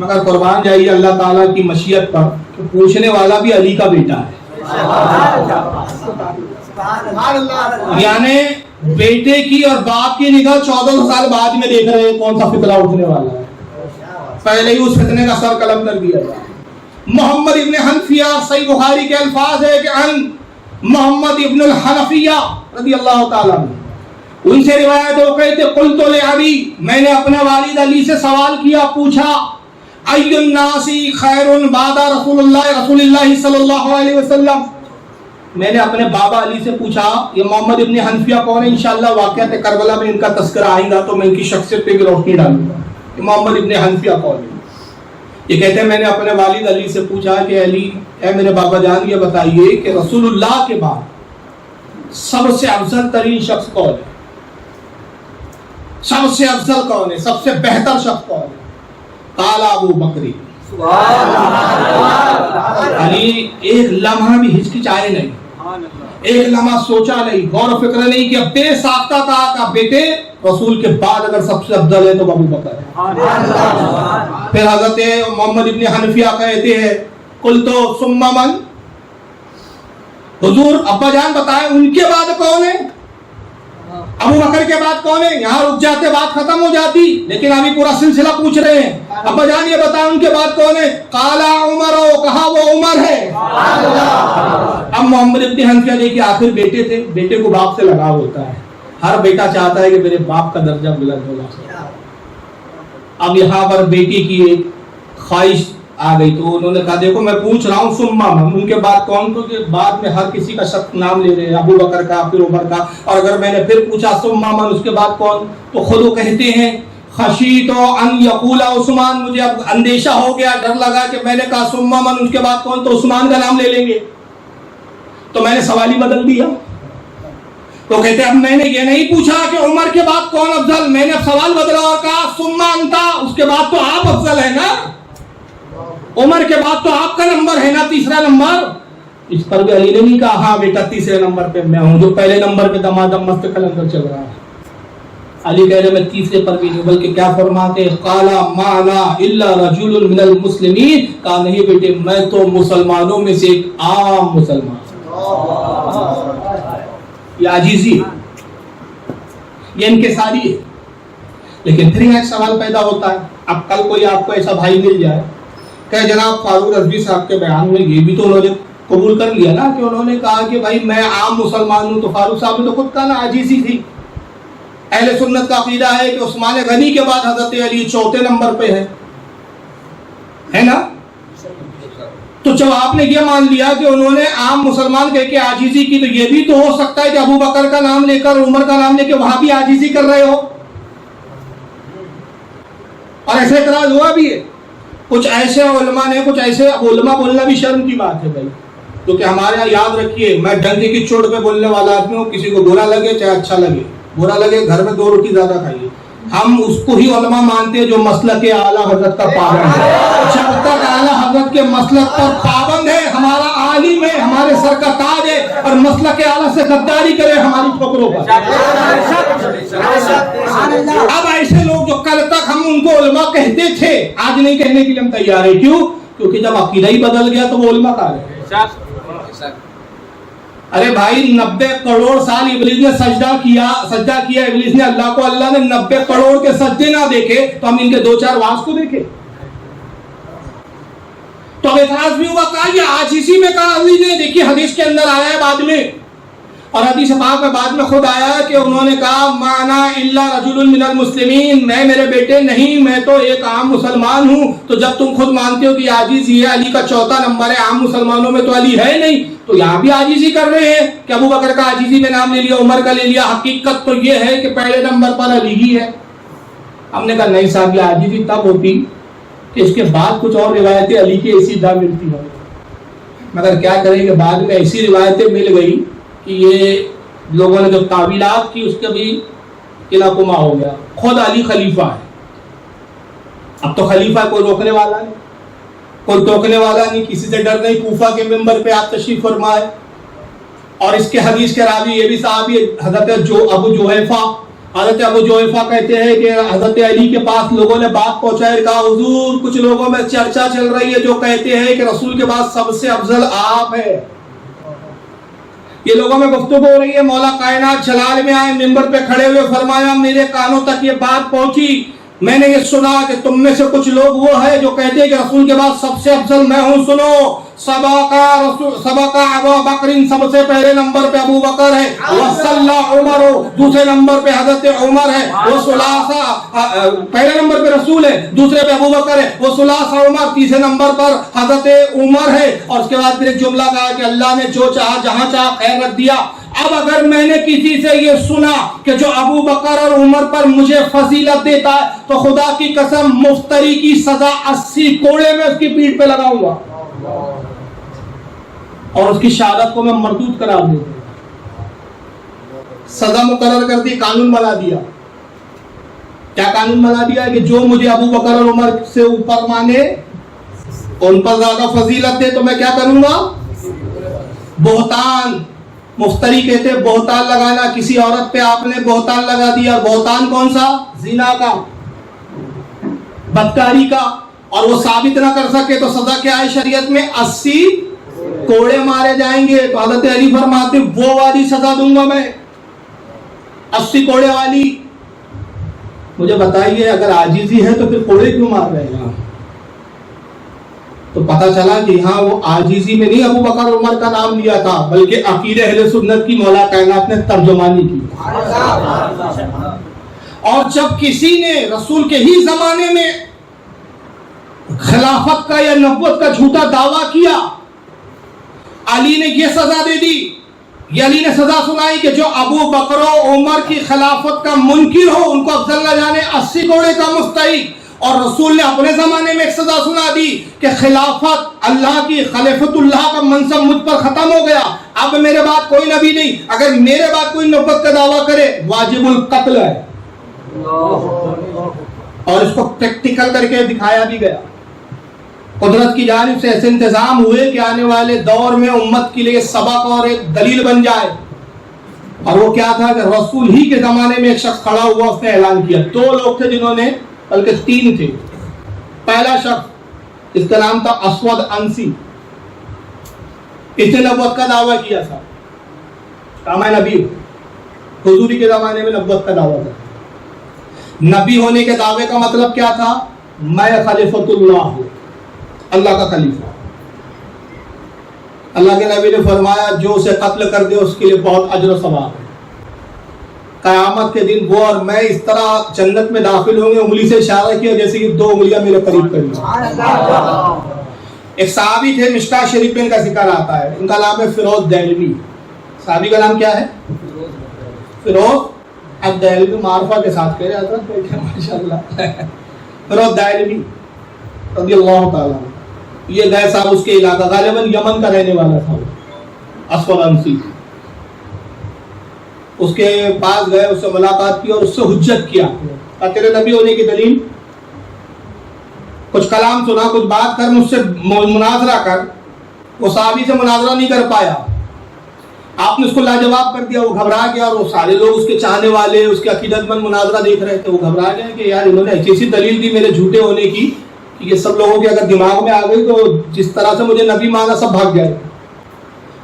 مگر قربان جائیے اللہ تعالیٰ کی مشیت پر کہ پوچھنے والا بھی علی کا بیٹا ہے. یعنی بیٹے کی اور باپ کی نگاہ 1400 سال بعد میں دیکھ رہے ہیں کون سا فتنہ اٹھنے والا ہے. پہلے ہی اس فتنے کا سر قلم کر دیا جائے. محمد ابن حنفیہ، صحیح بخاری کے الفاظ ہے کہ ان محمد ابن الحنفیہ رضی اللہ تعالیٰ عنہ، ان سے روایت ہو گئی تھے قلت لعلی، میں نے اپنے والد علی سے سوال کیا، پوچھا ای الناس خیر بعد رسول اللہ صلی اللہ علیہ وسلم. میں نے اپنے بابا علی سے پوچھا یہ محمد ابن حنفیہ کون ہے. انشاءاللہ واقعات کربلا میں ان کا تذکرہ آئے گا تو میں ان کی شخصیت پہ بھی روشنی ڈالوں گا کہ محمد ابن حنفیہ کون ہے. یہ کہتے ہیں میں نے اپنے والد علی سے پوچھا کہ علی اے میرے بابا جان یہ بتائیے کہ رسول اللہ کے بعد سب سے افضل ترین شخص کون ہے، سب سے افضل کون ہے، سب سے بہتر شخص کون ہے. قال ابو بکر. علی ایک لمحہ بھی ہچکچائے نہیں، ایک لمحہ سوچا نہیں، غور و فکر نہیں کیا، بے ساختہ کہا کہ بیٹے رسول کے بعد اگر سب سے افضل ہے تو ابو بکر ہے. پھر حضرت محمد ابن حنفیہ کہتے ہیں قلت ثم من، حضور ابا جان بتائے ان کے بعد کون ہے، ابو بکر کے بعد کون ہے. یہاں رک جاتے بات ختم ہو جاتی، لیکن ابھی پورا سلسلہ پوچھ رہے ہیں. ابا جان یہ بتائیں ان کے بعد کون ہے. قال عمر، کہا وہ عمر ہے. اب محمد ابن حنفیہ دیکھیے آخر بیٹے تھے، بیٹے کو باپ سے لگاؤ ہوتا ہے، ہر بیٹا چاہتا ہے کہ میرے باپ کا درجہ بلند ہوگا. اب یہاں پر بیٹی کی ایک خواہش آ گئی تو انہوں نے کہا دیکھو میں پوچھ رہا ہوں ثم من، ان کے بعد کون، تو بعد میں ہر کسی کا شخص نام لے رہے ہیں، ابو بکر کا پھر عمر کا. اور اگر میں نے پھر پوچھا ثم من اس کے بعد کون، تو خود وہ کہتے ہیں خشیت ان یقول عثمان، مجھے اب اندیشہ ہو گیا، ڈر لگا کہ میں نے کہا ثم من اس کے بعد کون تو عثمان کا نام لے لیں گے، تو میں نے سوال ہی بدل دیا. تو کہتے اب میں نے یہ نہیں پوچھا کہ عمر کے بعد کون افضل، میں نے اب سوال بدلا اور کہا ثم انت، اس کے بعد تو آپ افضل ہے نا، عمر کے بعد تو آپ کا نمبر ہے نا تیسرا نمبر. اس پر بھی علی نے نہیں کہا ہاں بیٹا تیسرے نمبر پہ میں ہوں، جو پہلے نمبر پہ دمادم مست قلندر چل رہا ہے. علی کہہ رہے میں تیسرے پر بھی نہیں، بلکہ کیا فرماتے قال ما انا الا رجل من المسلمین، کہا نہیں بیٹے میں تو مسلمانوں میں سے ایک عام مسلمان. یہ عاجزی یہ انکساری ہے. لیکن پھر ایک سوال پیدا ہوتا ہے، اب کل کوئی آپ کو ایسا بھائی مل جائے کہ جناب فاروق رضوی صاحب کے بیان میں یہ بھی تو انہوں نے قبول کر لیا نا کہ انہوں نے کہا کہ بھائی میں عام مسلمان ہوں، تو فاروق صاحب نے تو خود کہا نا عاجزی تھی. اہل سنت کا عقیدہ ہے کہ عثمان غنی کے بعد حضرت علی چوتھے نمبر پہ ہے نا. تو جب آپ نے یہ مان لیا کہ انہوں نے عام مسلمان کہہ کے عاجزی کی، تو یہ بھی تو ہو سکتا ہے کہ ابو بکر کا نام لے کر عمر کا نام لے کے وہاں بھی عاجزی کر رہے ہو. اور ایسے اعتراض ہوا بھی ہے. کچھ ایسے علماء نے، کچھ ایسے علماء بولنا بھی شرم کی بات ہے بھائی، کیونکہ ہمارے یہاں یاد رکھیے میں ڈنڈے کی چوٹ پہ بولنے والا آدمی ہوں، کسی کو برا لگے چاہے اچھا لگے، برا لگے گھر میں 2 روٹی زیادہ کھائیے. ہم اس کو ہی علماء مانتے ہیں جو مسلک اعلیٰ حضرت کا پابند ہے. جب تک اعلیٰ حضرت کے مسلک پر پابند ہے ہمارا عالم ہے، ہمارے سر کا تاج ہے، اور مسلک اعلیٰ سے غداری کرے ہماری ٹھوکروں پر. اب ایسے لوگ جو کل تک ہم ان کو علماء کہتے تھے آج نہیں کہنے کے لیے ہم تیار ہیں. کیوں؟ کیونکہ جب عقیدہ ہی بدل گیا تو وہ علماء کہاں گئے. ارے بھائی 90 کروڑ سال ابلیس نے سجدہ کیا ابلیس نے اللہ کو، اللہ نے 90 کروڑ کے سجدے نہ دیکھے تو ہم ان کے 2-4 واز کو دیکھے. تو اعتراض بھی ہوا کہا یہ عاجزی میں کہا علی نے. دیکھیے حدیث کے اندر آیا ہے بعد میں، اور حدیث پاک میں بعد میں خود آیا ہے کہ انہوں نے کہا ما انا الا رجل من المسلمین، میں میرے بیٹے نہیں، میں تو ایک عام مسلمان ہوں. تو جب تم خود مانتے ہو کہ عاجزی ہے، علی کا 4تھا نمبر ہے، عام مسلمانوں میں تو علی ہے نہیں، تو یہاں بھی عاجزی کر رہے ہیں کہ ابو بکر کا عاجزی میں نام لے لیا، عمر کا لے لیا. حقیقت تو یہ ہے کہ پہلے نمبر پر علی ہی ہے. ہم نے کہا نہیں صاحب یہ عاجزی تب ہوتی کہ اس کے بعد کچھ اور روایتیں علی کی ایسی دا ملتی ہوں، مگر کیا کریں کہ بعد میں ایسی روایتیں مل گئی کہ یہ لوگوں نے جو تعویلات کی اس کے بھی قلعہ کما ہو گیا. خود علی خلیفہ ہے، اب تو خلیفہ کوئی روکنے والا نہیں، کوئی ٹوکنے والا نہیں، کسی سے ڈر نہیں. کوفہ کے منبر پہ آپ تشریف فرمائے، اور اس کے حدیث کے راوی یہ بھی صحابی حضرت ابو جوحیفہ حضرت ابو جویفہ کہتے ہیں کہ حضرت علی کے پاس لوگوں نے بات پہنچائی، کہا حضور کچھ لوگوں میں چرچا چل رہی ہے جو کہتے ہیں کہ رسول کے بعد سب سے افضل آپ ہے. یہ لوگوں میں گفتگو ہو رہی ہے. مولا کائنات جلال میں آئے، منبر پہ کھڑے ہوئے فرمایا میرے کانوں تک یہ بات پہنچی، میں نے یہ سنا کہ تم میں سے کچھ لوگ وہ ہے جو کہتے ہیں کہ رسول کے بعد سب سے افضل میں ہوں. سنو، سبقہ ابو بکر، سب سے پہلے نمبر پہ ابو بکر ہے، وصلی عمر، دوسرے نمبر پہ حضرت عمر ہے، وثلاثہ، پہلے نمبر پہ رسول ہے، دوسرے پہ ابو بکر ہے، وثلاثہ عمر، تیسرے نمبر پر حضرت عمر ہے. اور اس کے بعد پھر ایک جملہ کہا کہ اللہ نے جو چاہا جہاں چاہا خیر رکھ دیا. اب اگر میں نے کسی سے یہ سنا کہ جو ابو بکر اور عمر پر مجھے فضیلت دیتا ہے تو خدا کی قسم مفتری کی سزا 80 کوڑے میں اس کی پیٹھ پہ لگاؤں گا اور اس کی شہادت کو میں مردود قرار دوں گا. سزا مقرر کر دی، قانون بنا دیا. کیا قانون بنا دیا ہے کہ جو مجھے ابو بکر اور عمر سے اوپر مانے، ان پر زیادہ فضیلت دے تو میں کیا کروں گا؟ بہتان. مفتری کہتے ہیں بہتان لگانا. کسی عورت پہ آپ نے بہتان لگا دیا. بہتان کون سا؟ زنا کا، بدکاری کا. اور وہ ثابت نہ کر سکے تو سزا کیا ہے شریعت میں؟ 80 کوڑے مارے جائیں گے. تو حضرت علی فرماتے وہ والی سزا دوں گا میں، 80 کوڑے والی. مجھے بتائیے اگر عاجزی ہے تو پھر کوڑے کیوں مار رہے ہیں؟ تو پتہ چلا کہ ہاں وہ عاجزی میں نہیں ابو بکر عمر کا نام لیا تھا، بلکہ عقیدہ اہل سنت کی مولا کائنات نے ترجمانی کی. اور جب کسی نے رسول کے ہی زمانے میں خلافت کا یا نبوت کا جھوٹا دعویٰ کیا، علی نے یہ سزا دے دی. یہ علی نے سزا سنائی کہ جو ابو بکر و عمر کی خلافت کا منکر ہو ان کو افضل نہ جانے، 80 کوڑے کا مستحق. اور رسول نے اپنے زمانے میں ایک سزا سنا دی کہ خلافت اللہ کی، خلیفت اللہ کا منصب مجھ پر ختم ہو گیا، اب میرے بعد کوئی نبی نہیں. اگر میرے بعد کوئی نبوت کا دعویٰ کرے واجب القتل ہے. اور اس کو پریکٹیکل کر کے دکھایا بھی گیا. قدرت کی جانب سے ایسے انتظام ہوئے کہ آنے والے دور میں امت کے لیے سبق اور ایک دلیل بن جائے. اور وہ کیا تھا کہ رسول ہی کے زمانے میں ایک شخص کھڑا ہوا، اس نے اعلان کیا. 2 لوگ تھے جنہوں نے، بلکہ 3 تھے. پہلا شخص اس کا نام تھا اسود انسی. اس نے نبوت کا دعویٰ کیا تھا، کہا میں نبی ہوں. حضوری کے زمانے میں نبوت کا دعویٰ تھا. نبی ہونے کے دعوے کا مطلب کیا تھا؟ میں خلیفۃ اللہ ہوں، اللہ کا خلیفہ. اللہ کے نبی نے فرمایا جو اسے قتل کر دے اس کے لیے بہت اجر و ثواب ہے. قیامت کے دن وہ اور میں اس طرح جنت میں داخل ہوں گے. انگلی سے اشارہ کیا جیسے کہ 2 انگلیاں میرے قریب قریب. ایک صحابی تھے، مشکاہ شریف میں ان کا ذکر آتا ہے. ان کا نام ہے فیروز دہلوی. صحابی کا نام کیا ہے؟ فیروز الدہلوی. معرفہ کے ساتھ کہہ رہا تھا ماشاءاللہ. فیروز دہلوی رضی اللہ تعالیٰ. یہ گئے صاحب اس کے علاقہ، غالباً یمن کا رہنے والا تھا اسود انسی. اس کے پاس گئے، اس سے ملاقات کی اور اس سے حجت کیا کہ تیرے نبی ہونے کی دلیل. کچھ کلام سنا، کچھ بات کر، مجھ سے مناظرہ کر. وہ صحابی سے مناظرہ نہیں کر پایا. آپ نے اس کو لاجواب کر دیا. وہ گھبرا گیا اور وہ سارے لوگ اس کے چاہنے والے، اس کے عقیدت مند مناظرہ دیکھ رہے تھے. وہ گھبرا گئے کہ یار انہوں نے ایسی ایسی دلیل دی میرے جھوٹے ہونے کی کہ یہ سب لوگوں کے اگر دماغ میں آ گئی تو جس طرح سے مجھے نبی مانا سب بھاگ جائے.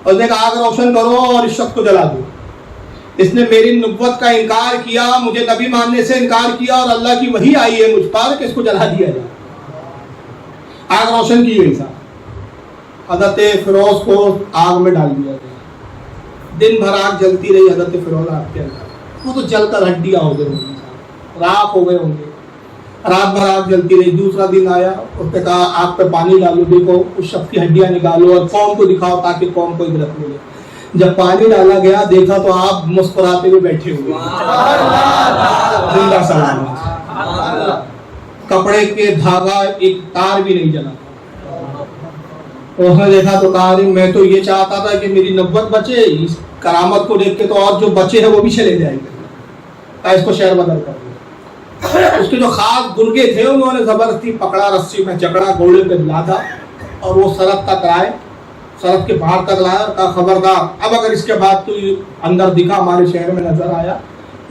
اور اس نے کہا آگ روشن کرو اور اس شخص کو جلا دو. اس نے میری نبوت کا انکار کیا، مجھے نبی ماننے سے انکار کیا اور اللہ کی وحی آئی ہے مجھ پر کہ اس کو جلا دیا جائے. آگ روشن کی گئی. حضرت فیروز کو آگ میں ڈال دیا گیا. دن بھر آگ جلتی رہی. حضرت فیروز آگ کے اندر وہ تو جل کر ہڈیاں ہو گئے ہوں گے، راکھ ہو گئے ہوں گے. رات بھر آگ جلتی رہی. دوسرا دن آیا، اس نے کہا آگ پہ پانی ڈالو، دیکھو اس شخص کی ہڈیاں نکالو اور قوم کو دکھاؤ تاکہ قوم کو عبرت ملے. جب پانی ڈالا گیا دیکھا تو آپ مسکراتے ہوئے بیٹھے ہوئے، زندہ سلامت. کپڑے کے دھاگا ایک تار بھی نہیں جلا. اس نے دیکھا تو کہا میں تو یہ چاہتا تھا کہ میری نبوت بچے، اس کرامت کو دیکھ کے تو اور جو بچے ہیں وہ بھی چلے جائیں گے. اس کو شہر بدل کر دیا. اس کے جو خاص گرگے تھے انہوں نے زبردستی پکڑا، رسی میں جکڑا، گھوڑے پہ لادا اور وہ سرحد تک آئے. سرحد کے باہر تک لایا اور کہا خبردار اب اگر اس کے بعد تو اندر دکھا ہمارے شہر میں نظر آیا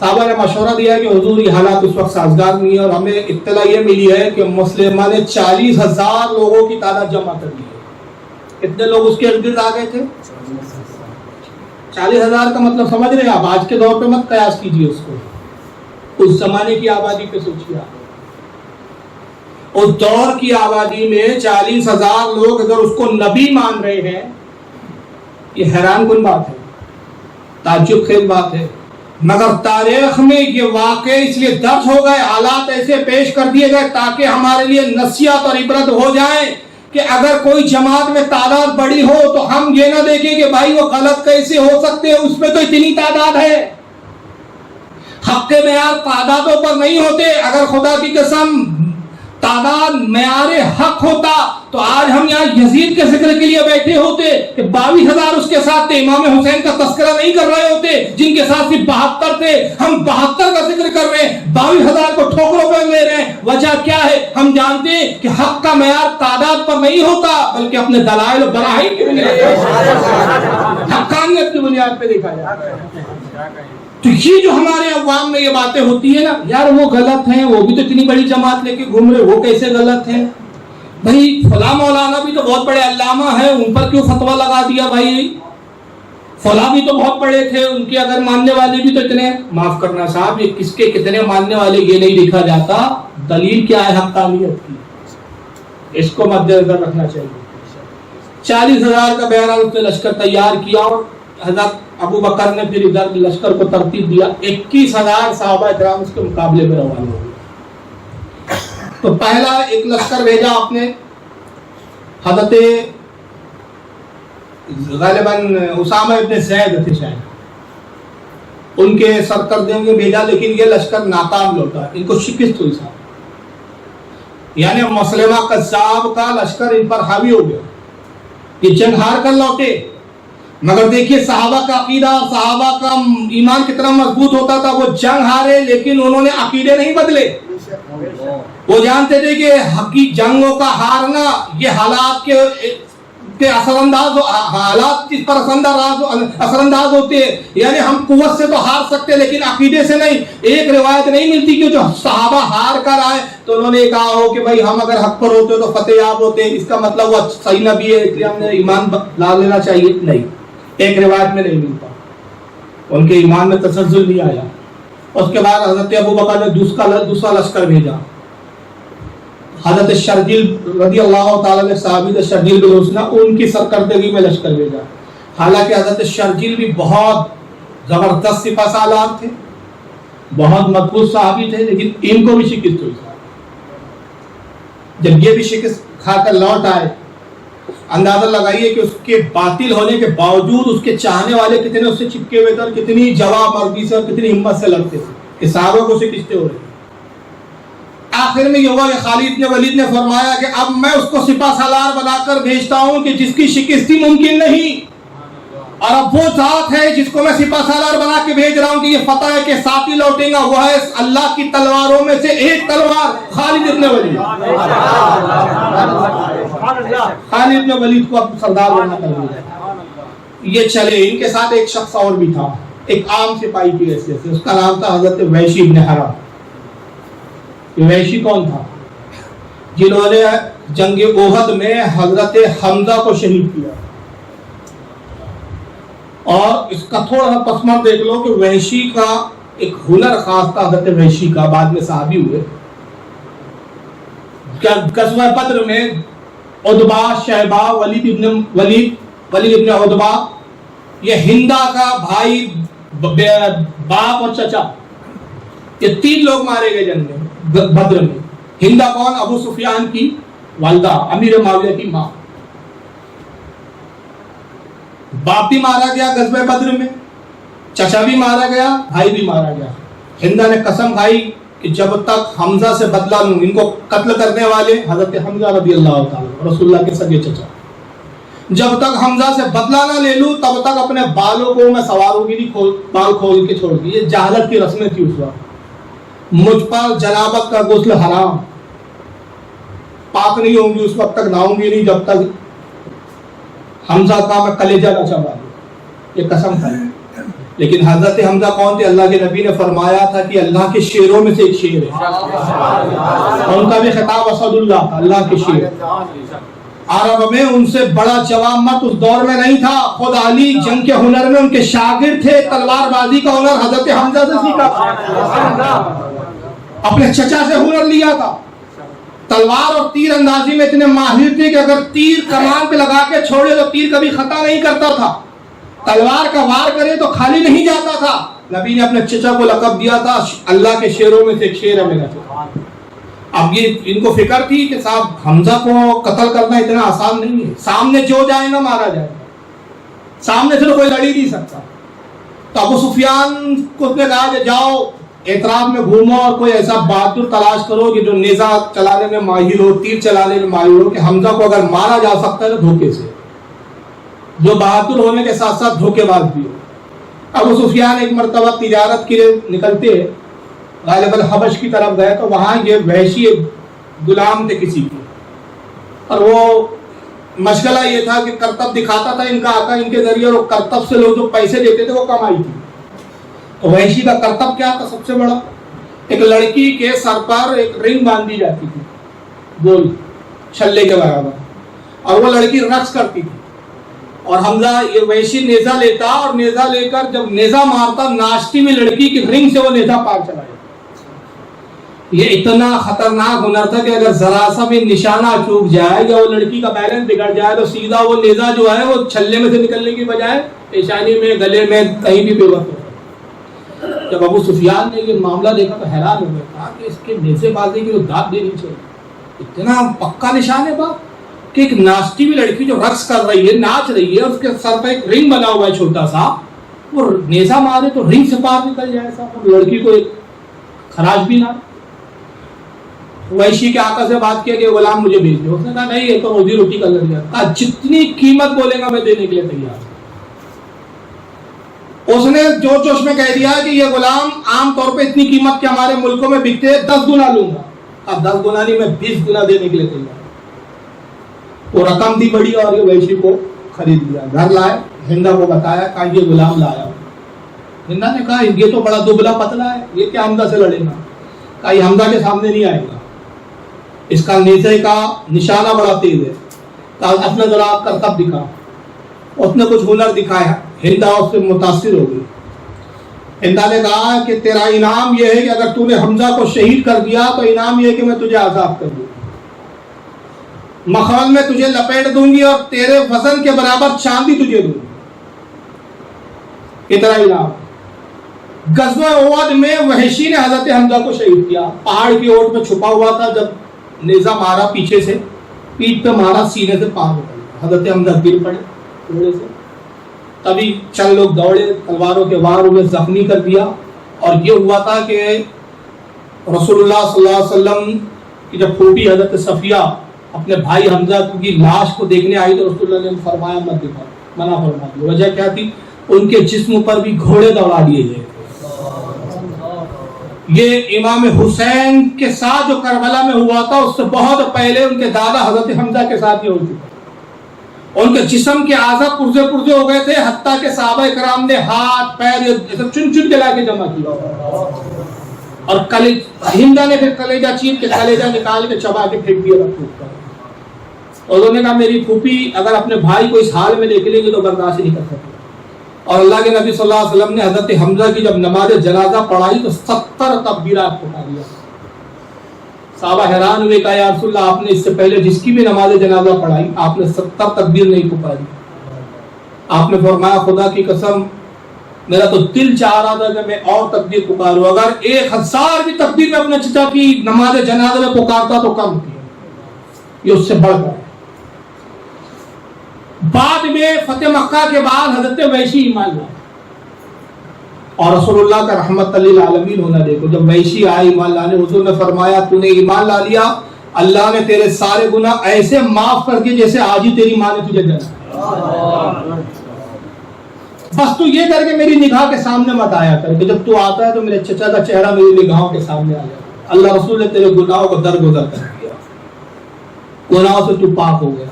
صحابہ نے مشورہ دیا کہ حضور یہ حالات اس وقت سازگار نہیں ہے، اور ہمیں اطلاع یہ ملی ہے کہ مسلمان نے 40,000 لوگوں کی تعداد جمع کر دی ہے۔ کتنے لوگ اس کے ارد گرد آ گئے تھے؟ 40,000 کا مطلب سمجھ رہے ہیں آپ؟ آج کے دور پہ مت قیاس کیجیے اس کو، اس زمانے کی آبادی پہ سوچیے آپ۔ اس دور کی آبادی میں 40,000 لوگ اگر اس کو نبی مان رہے ہیں، یہ حیران کن بات ہے، تعجب خیز بات ہے۔ مگر تاریخ میں یہ واقع اس لیے درج ہو گئے، حالات ایسے پیش کر دیے گئے تاکہ ہمارے لیے نصیحت اور عبرت ہو جائے کہ اگر کوئی جماعت میں تعداد بڑی ہو تو ہم یہ نہ دیکھیں کہ بھائی وہ غلط کیسے ہو سکتے ہیں، اس میں تو اتنی تعداد ہے۔ حق کے معیار تعدادوں پر نہیں ہوتے۔ اگر خدا کی قسم تعداد معیار حق ہوتا تو آج ہم یہاں یزید کے ذکر کے لیے بیٹھے ہوتے کہ 22,000 اس کے ساتھ تھے، امام حسین کا تذکرہ نہیں کر رہے ہوتے جن کے ساتھ صرف 72 تھے۔ ہم 72 کا ذکر کر رہے ہیں، 22,000 کو ٹھوکروں پہ لے رہے ہیں۔ وجہ کیا ہے؟ ہم جانتے ہیں کہ حق کا معیار تعداد پر نہیں ہوتا بلکہ اپنے دلائل و براہین کی بنیاد پر، حقانیت کی بنیاد پہ دیکھا جاتا ہے۔ تو یہ جو ہمارے عوام میں یہ باتیں ہوتی ہیں نا، یار وہ غلط ہیں، وہ بھی تو اتنی بڑی جماعت لے کے گھوم رہے، وہ کیسے غلط ہیں؟ بھائی فلاں مولانا بھی تو بہت بڑے علامہ ہیں، ان پر کیوں فتویٰ لگا دیا؟ بھائی فلاں بھی تو بہت بڑے تھے، ان کے اگر ماننے والے بھی تو اتنے، معاف کرنا صاحب، یہ کس کے کتنے ماننے والے یہ نہیں دیکھا جاتا، دلیل کیا ہے حقانیت کی، اس کو مد نظر رکھنا چاہیے۔ 40,000 کا بہرحال اس نے لشکر تیار کیا، اور حضرت ابو بکر نے پھر ادھر لشکر کو ترتیب دیا، 21,000 صحابہ کرام اس کے مقابلے میں روانہ ہوئے۔ تو پہلا ایک لشکر بھیجا آپ نے حضرت غالباً اسامہ ابن زید تھے شاید، ان کے سرکردوں نے بھیجا، لیکن یہ لشکر ناکام لوٹا، ان کو شکست ہوئی صاحب، یعنی مسلمہ قذاب کا لشکر ان پر حاوی ہو گیا، یہ جنگ ہار کر لوٹے۔ مگر دیکھیے صحابہ کا عقیدہ، صحابہ کا ایمان کتنا مضبوط ہوتا تھا، وہ جنگ ہارے لیکن انہوں نے عقیدے نہیں بدلے۔ وہ جانتے تھے کہ حقیقی جنگوں کا ہارنا یہ حالات کے اثر انداز ہوتے ہیں، یعنی ہم قوت سے تو ہار سکتے لیکن عقیدے سے نہیں۔ ایک روایت نہیں ملتی کہ جو صحابہ ہار کر آئے تو انہوں نے کہا ہو کہ بھائی ہم اگر حق پر ہوتے تو فتح یاب ہوتے، اس کا مطلب وہ صحیح نبی ہے اس لیے ہم نے ایمان لا لینا چاہیے، نہیں، ایک روایت میں نہیں ملتا، ان کے ایمان میں تسلسل نہیں آیا۔ اس کے بعد حضرت ابو بکر نے دوسرا لشکر بھیجا، حضرت شرجیل رضی اللہ تعالیٰ نے صحابی شرجیل بن حسنہ، ان کی سرکردگی میں لشکر بھیجا۔ حالانکہ حضرت شرجیل بھی بہت زبردست سپہ سالار تھے، بہت مضبوط صحابی تھے، لیکن ان کو بھی شکست ہوئی۔ جب یہ بھی شکست کھا کر لوٹ آئے، اندازہ لگائیے کہ اس کے باطل ہونے کے باوجود اس کے چاہنے والے کتنے اس سے چپکے ہوئے تھے اور کتنی جواب مردی سے اور کتنی ہمت سے لڑتے تھے کہ صحابہ کو شکستیں ہو رہی۔ آخر میں یہ ہوا کہ خالد بن ولید نے فرمایا کہ اب میں اس کو سپہ سالار بنا کر بھیجتا ہوں کہ جس کی شکستی ممکن نہیں، اور اب وہ ذات ہے جس کو میں سپہ سالار بنا کے بھیج رہا ہوں کہ یہ فتح ہے کہ ساتھ ہی لوٹیں گا، وہ ہے اللہ کی تلواروں میں سے ایک تلوار، خالد بن ولید۔ خالد بن ولید کو اب سردار بنا کر بھیجا۔ یہ چلے، ان کے ساتھ ایک شخص اور بھی تھا، ایک عام سپاہی کی حیثیت سے، اس کا نام تھا حضرت وحشی بن حرب۔ یہ وحشی کون تھا؟ جنہوں نے جنگ احد میں حضرت حمزہ کو شہید کیا۔ اور اس کا تھوڑا سا پس منظر دیکھ لو کہ وحشی کا ایک ہنر خاص تھا، حضرت وحشی کا، بعد میں صحابی ہوئے۔ غزوہ بدر میں عتبہ، شیبہ، ولید ابن عتبہ، یہ ہندا کا بھائی، باپ اور چچا، یہ 3 لوگ مارے گئے جنگ میں بدر میں۔ ہندا کون؟ ابو سفیان کی والدہ، امیر معاویہ کی ماں۔ باپ بھی مارا گیا غزوہ بدر میں، چچا بھی مارا گیا، بھائی بھی مارا گیا۔ ہندا نے قسم کھائی کہ جب تک حمزہ سے بدلہ لوں، ان کو قتل کرنے والے حضرت حمزہ رضی اللہ تعالیٰ رسول اللہ کے سگے چچا، جب تک حمزہ سے بدلہ نہ لے لوں تب تک اپنے بالوں کو میں سواروں کی نہیں، بال کھول کے چھوڑ دی۔ یہ جہالت کی رسمیں تھی اس وقت۔ مجھ پر جنابت کا غسل حرام، پاک نہیں ہوں گی اس وقت تک، نہاؤں گی نہیں جب تک حمزہ کا میں کلیجہ نہ چبا دوں، یہ قسم کھائی۔ لیکن حضرت حمزہ کون تھے؟ اللہ کے نبی نے فرمایا تھا کہ اللہ کے شیروں میں سے ایک شیر ہے، اور ان کا بھی خطاب اسد اللہ تھا، اللہ کے شیر۔ عرب میں ان سے بڑا جواب مرد اس دور میں نہیں تھا۔ خود علی جنگ کے ہنر میں ان کے شاگرد تھے، تلوار بازی کا ہنر حضرت حمزہ سے سیکھا تھا، اپنے چچا سے ہنر لیا تھا۔ تلوار اور تیر اندازی میں اتنے ماہر تھے کہ اگر تیر کمان پہ لگا کے چھوڑے تو تیر کبھی خطا نہیں کرتا تھا، تلوار کا وار کرے تو خالی نہیں جاتا تھا۔ نبی نے اپنے چچا کو لقب دیا تھا اللہ کے شیروں میں سے ایک شیر ہے میرا چچا۔ اب یہ ان کو فکر تھی کہ صاحب حمزہ کو قتل کرنا اتنا آسان نہیں ہے، سامنے جو جائے نہ مارا جائے، سامنے سے تو کوئی لڑ ہی نہیں سکتا۔ تو ابو سفیان کو نے کہا کہ جاؤ اعتراف میں گھومو اور کوئی ایسا بہادر تلاش کرو کہ جو نیزہ چلانے میں ماہر ہو، تیر چلانے میں ماہر ہو، کہ حمزہ کو اگر مارا جا سکتا ہے تو دھوکے سے، جو بہادر ہونے کے ساتھ ساتھ دھوکے باز بھی ہو۔ ابو سفیان ایک مرتبہ تجارت کے لیے نکلتے غالباً حبش کی طرف گئے، تو وہاں یہ وحشی غلام تھے کسی کے، اور وہ مشغلہ یہ تھا کہ کرتب دکھاتا تھا ان کا آقا، ان کے ذریعے اور کرتب سے لوگ جو پیسے دیتے تھے وہ کمائی تھی۔ تو وحشی کا کرتب کیا تھا؟ سب سے بڑا ایک لڑکی کے سر پر ایک رنگ باندھی جاتی تھی گول چھلے کے برابر، اور وہ لڑکی رقص کرتی تھی، اور حمزہ یہ وحشی نیزہ لیتا اور نیزہ لے کر جب نیزہ مارتا ناشتی میں لڑکی کی رنگ سے وہ نیزہ پار چلا جاتا۔ یہ اتنا خطرناک ہنر تھا کہ اگر ذرا سا بھی نشانہ چوک جائے یا وہ لڑکی کا بیلنس بگڑ جائے تو سیدھا وہ نیزہ جو ہے وہ چھلے میں سے نکلنے کی بجائے پیشانی میں، گلے میں، کہیں بھی بے وقت ہوتا۔ جب ابو سفیان نے یہ معاملہ دیکھا تو حیران ہو گیا، کہا کہ اس کے نیزے بازی کی تو داد دینی چاہیے، اتنا پکا نشان ہے باپ کہ ایک ناشتی ہوئی لڑکی جو رقص کر رہی ہے، ناچ رہی ہے، اس کے سر پہ ایک رنگ بنا ہوا ہے چھوٹا سا، وہ نیزہ مارے تو رنگ سے پار نکل جائے صاحب، اور لڑکی کو ایک خراج بھی نہ۔ وحشی کے آقا سے بات کیا کہ غلام مجھے بھیج دو، اس نے کہا نہیں یہ تو روزی روٹی کا لڑکا ہے، کہا جتنی قیمت بولے گا میں دینے کے لیے تیار ہوں۔ اس نے جوش میں کہہ دیا کہ یہ غلام عام طور پہ اتنی قیمت کے ہمارے ملکوں میں بکتے 10 گنا لوں گا، کہا 10 گنا نہیں میں 20 گنا دینے کے لیے تیار ہوں۔ وہ رقم دی بڑی اور یہ وحشی کو خرید لیا، گھر لائے، ہندا کو بتایا، کہا یہ غلام لایا ہوں۔ ہندا نے کہا یہ تو بڑا دبلا پتلا ہے، یہ کیا حمزہ سے لڑے گا؟ کہا یہ حمزہ کے سامنے نہیں آئے گا، اس کا نیزے کا نشانہ بڑا تیز ہے، کہا اپنا ذرا کرتب دکھا۔ اس نے کچھ ہنر دکھایا، ہندا اس سے متاثر ہو گئی۔ ہندا نے کہا کہ تیرا انعام یہ ہے کہ اگر تو نے حمزہ کو شہید کر دیا تو انعام یہ ہے کہ میں تجھے آزاد کر دوں، مخمل میں تجھے لپیٹ دوں گی اور تیرے وزن کے برابر چاندی تجھے دوں گی، یہ تیرا انعام۔ غزوہ احد میں وحشی نے حضرت حمزہ کو شہید کیا، پہاڑ کی اوٹ میں چھپا ہوا تھا، جب نیزہ مارا پیچھے سے، پیٹھ پہ مارا، سینے سے پار نکل گیا، حضرت حمزہ گر پڑے گھوڑے سے، تبھی چند لوگ دوڑے، تلواروں کے وار انہیں زخمی کر دیا۔ اور یہ ہوا تھا کہ رسول اللہ صلی اللہ علیہ وسلم کی جب پھوپھی حضرت صفیہ اپنے بھائی حمزہ کی لاش کو دیکھنے آئی تو رسول اللہ نے فرمایا مت دکھاؤ، منع فرما دیا۔ وجہ کیا تھی؟ ان کے جسم پر بھی گھوڑے دوڑا دیے گئے۔ یہ امام حسین کے ساتھ جو کربلا میں ہوا تھا اس سے بہت پہلے ان کے دادا حضرت حمزہ کے ساتھ یہ ہو چکا، ان کے جسم کے اعضاء پرزے پرزے ہو گئے تھے، حتیٰ کہ صحابہ کرام نے ہاتھ پیر چن چن کے لا کے جمع کیا، اور ہندا نے پھر کلیجہ چیر کے کلیجہ نکال کے چبا کے پھینک دیا۔ اور انہوں نے کہا میری پھوپھی اگر اپنے بھائی کو اس حال میں دیکھ لیں گے تو برداشت نہیں کر سکتے۔ اور اللہ کے نبی صلی اللہ علیہ وسلم نے حضرت حمزہ کی جب نماز جنازہ پڑھائی تو 70 تکبیرات پکا دیا۔ صحابہ حیران ہوئے، کہا یا رسول اللہ آپ نے اس سے پہلے جس کی بھی نماز جنازہ پڑھائی آپ نے 70 تکبیر نہیں پکاری۔ آپ نے فرمایا خدا کی قسم میرا تو دل چاہ رہا تھا کہ میں اور تکبیر پکاروں، اگر 1000 کی تکبیر میں اپنے چچا کی نماز جنازہ میں پکارتا تو کم تھی، یہ اس سے بڑھ کر۔ بعد میں فتح مکہ کے بعد حضرت وحشی ایمان لائے، اور رسول اللہ کا رحمت للعالمین ہونا دیکھو، جب وحشی آئے ایمان لانے حضور نے فرمایا تو نے ایمان لا لیا، اللہ نے تیرے سارے گناہ ایسے معاف کر کے جیسے آج ہی تیری ماں نے تجھے جنا، بس تو یہ کر کے میری نگاہ کے سامنے مت آیا کر، کہ جب تو آتا ہے تو میرے چچا کا چہرہ میری نگاہوں کے سامنے آ جائے۔ اللہ رسول نے تیرے گناہوں کو درگزر کر دیا، گناہوں سے تو پاک ہو گیا۔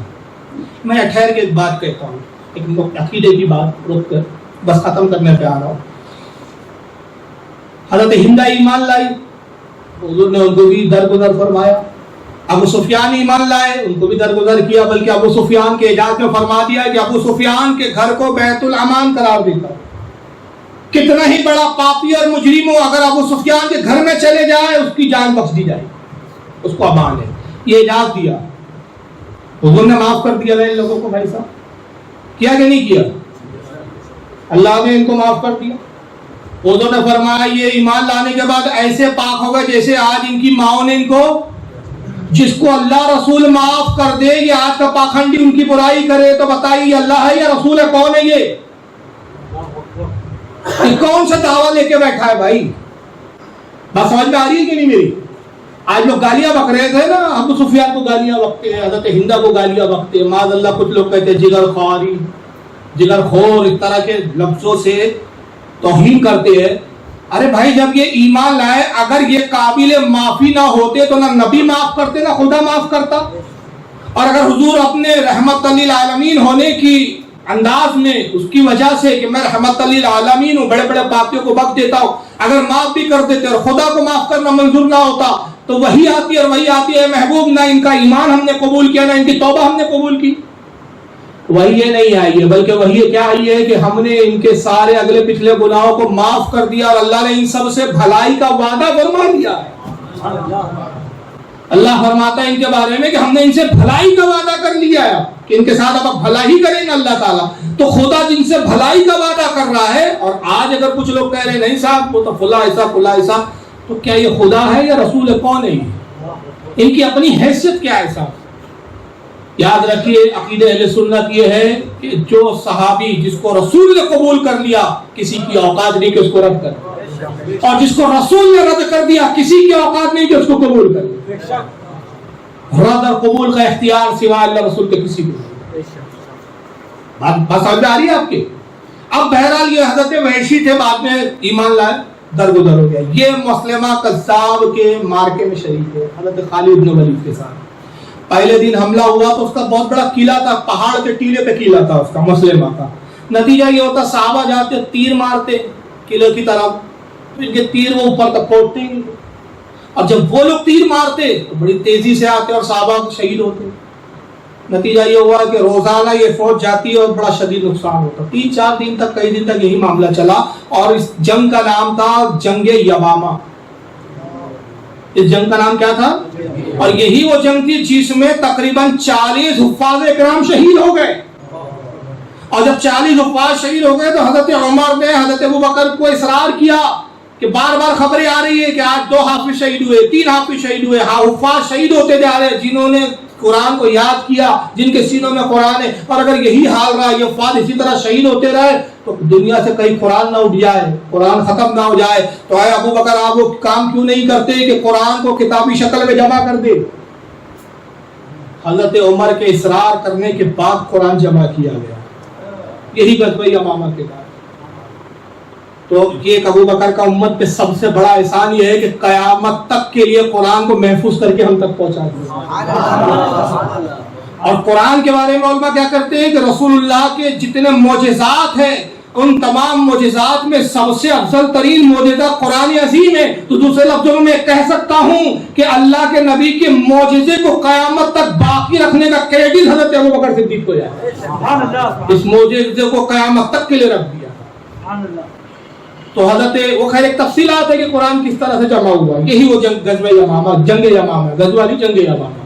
میں ٹھہر کے ایک بات کہتا ہوں، ایک عقیدے کی بات رک کر بس ختم کرنے پہ آ رہا ہوں۔ حضرت ہند ایمان لائی، حضور نے ان کو بھی درگزر فرمایا. ابو سفیان ایمان لائے، ان کو بھی درگزر کیا، بلکہ ابو سفیان کے اعجاز میں فرما دیا کہ ابو سفیان کے گھر کو بیت الامان قرار دیتا. کتنا ہی بڑا پاپی اور مجرم ہو، اگر ابو سفیان کے گھر میں چلے جائے اس کی جان بخش دی جائے، اس کو امان ہے. یہ اعجاز دیا. حضور نے معاف کر دیا ان لوگوں کو. بھائی صاحب کیا کہ نہیں کیا؟ اللہ نے ان کو معاف کر دیا. حضور نے فرمایا یہ ایمان لانے کے بعد ایسے پاک ہوگا جیسے آج ان کی ماؤں نے ان کو، جس کو اللہ رسول معاف کر دے، یہ آج کا پاکھنڈی ان کی برائی کرے تو بتائیے یہ اللہ ہے یا رسول ہے؟ کون ہے یہ کون سا دعویٰ لے کے بیٹھا ہے بھائی؟ بات سمجھ میں آ رہی ہے کہ نہیں میری؟ آج لوگ گالیاں بک رہے تھے نا، ابو سفیان کو گالیاں بکتے ہیں، حضرت ہندا کو گالیاں بکتے ہیں، معاذ اللہ کچھ لوگ کہتے ہیں جگر خواری، جگر خور، اس طرح کے لفظوں سے توہین کرتے ہیں. ارے بھائی جب یہ ایمان لائے، اگر یہ قابل معافی نہ ہوتے تو نہ نبی معاف کرتے نہ خدا معاف کرتا. اور اگر حضور اپنے رحمت للعالمین ہونے کی انداز میں، اس کی وجہ سے کہ میں رحمت للعالمین ہوں، بڑے بڑے پاپیوں کو بخش دیتا ہوں، اگر معاف بھی کر دیتے اور خدا کو معاف کرنا منظور نہ ہوتا تو وہی آتی اور وہی آتی ہے محبوب، نہ ان کا ایمان ہم نے قبول کیا نہ ان کی توبہ ہم نے قبول کی. وہی یہ نہیں آئی ہے، بلکہ وہی کیا آئی ہے کہ ہم نے ان کے سارے اگلے پچھلے گناہوں کو معاف کر دیا اور اللہ نے ان سب سے بھلائی کا وعدہ فرما دیا ہے. اللہ فرماتا ہے ان کے بارے میں کہ ہم نے ان سے بھلائی کا وعدہ کر لیا ہے کہ ان کے ساتھ اب بھلا ہی کریں گے اللہ تعالیٰ. تو خدا جن سے بھلائی کا وعدہ کر رہا ہے، اور آج اگر کچھ لوگ کہہ رہے ہیں نہیں صاحب وہ تو فلاں ایسا فلاں ایسا، تو کیا یہ خدا ہے یا رسول ہے؟ کون ہے یہ؟ ان کی اپنی حیثیت کیا ہے صاحب؟ یاد رکھیے عقیدہ اہل سنت یہ ہے کہ جو صحابی جس کو رسول نے قبول کر لیا، کسی کی اوقات نہیں کہ اس کو رد کر، اور جس کو رسول نے رد کر دیا کسی کی اوقات نہیں کہ اس کو قبول کر. رد اور قبول کا اختیار سوا اللہ رسول کے کسی کو. بات سمجھ آ رہی ہے آپ کے؟ اب بہرحال یہ حضرت وحشی تھے، بعد میں ایمان لائے، درگزر ہو گیا. یہ مسلمہ کذاب کے مارکے میں شریک ہے حضرت خالد بن ولید کے ساتھ. پہلے دن حملہ ہوا تو اس کا بہت بڑا قلعہ تھا، پہاڑ کے ٹیلے پہ قلعہ تھا اس کا، مسلمہ کا. نتیجہ یہ ہوتا صحابہ جاتے تیر مارتے قلعے کی طرف، ان کے تیر وہ اوپر تک پہنچتے ہی، اور جب وہ لوگ تیر مارتے تو بڑی تیزی سے آتے اور صحابہ شہید ہوتے. نتیجہ یہ ہوا کہ روزانہ یہ فوج جاتی ہے اور بڑا شدید نقصان ہوتا. 3-4 دن تک، کئی دن تک یہی معاملہ چلا، اور اس جنگ کا نام تھا جنگ یمامہ. اس جنگ کا نام کیا تھا؟ اور یہی وہ جنگ تھی جس میں تقریباً 40 حفاظ اکرام شہید ہو گئے. اور جب 40 حفاظ شہید ہو گئے تو حضرت عمر نے حضرت ابوبکر کو اصرار کیا کہ بار بار خبریں آ رہی ہے کہ آج 2 حافظ شہید ہوئے، 3 حافظ شہید ہوئے. ہاں حفاظ شہید ہوتے جا رہے جنہوں نے قرآن کو یاد کیا، جن کے سینوں میں قرآن ہے. اور اگر یہی حال رہا، یہ حفاظ اسی طرح شہید ہوتے رہے تو دنیا سے کہیں قرآن نہ اٹھ جائے، قرآن ختم نہ ہو جائے. تو اے ابو بکر آپ وہ کام کیوں نہیں کرتے کہ قرآن کو کتابی شکل میں جمع کر دے؟ حضرت عمر کے اصرار کرنے کے بعد قرآن جمع کیا گیا، یہی غزوہ یمامہ کے بعد. تو یہ ابو بکر کا امت پہ سب سے بڑا احسان یہ ہے کہ قیامت تک کے لیے قرآن کو محفوظ کر کے ہم تک پہنچا دیا. اور قرآن کے بارے میں علماء کیا کرتے ہیں کہ رسول اللہ کے جتنے معجزات ہیں ان تمام معجزات میں سب سے افضل ترین معجزہ قرآن عظیم ہے. تو دوسرے لفظوں میں کہہ سکتا ہوں کہ اللہ کے نبی کے معجزے کو قیامت تک باقی رکھنے کا کریڈٹ حضرت ابوبکر صدیق کو جائے. اس معجزے کو قیامت تک کے لیے رکھ دیا. تو حضرت وہ خیر ایک تفصیلات ہے کہ قرآن کس طرح سے جمع ہوا، یہی وہ غزوہ یمامہ، جنگ یمامہ، غزوہ نہیں جنگ یمامہ.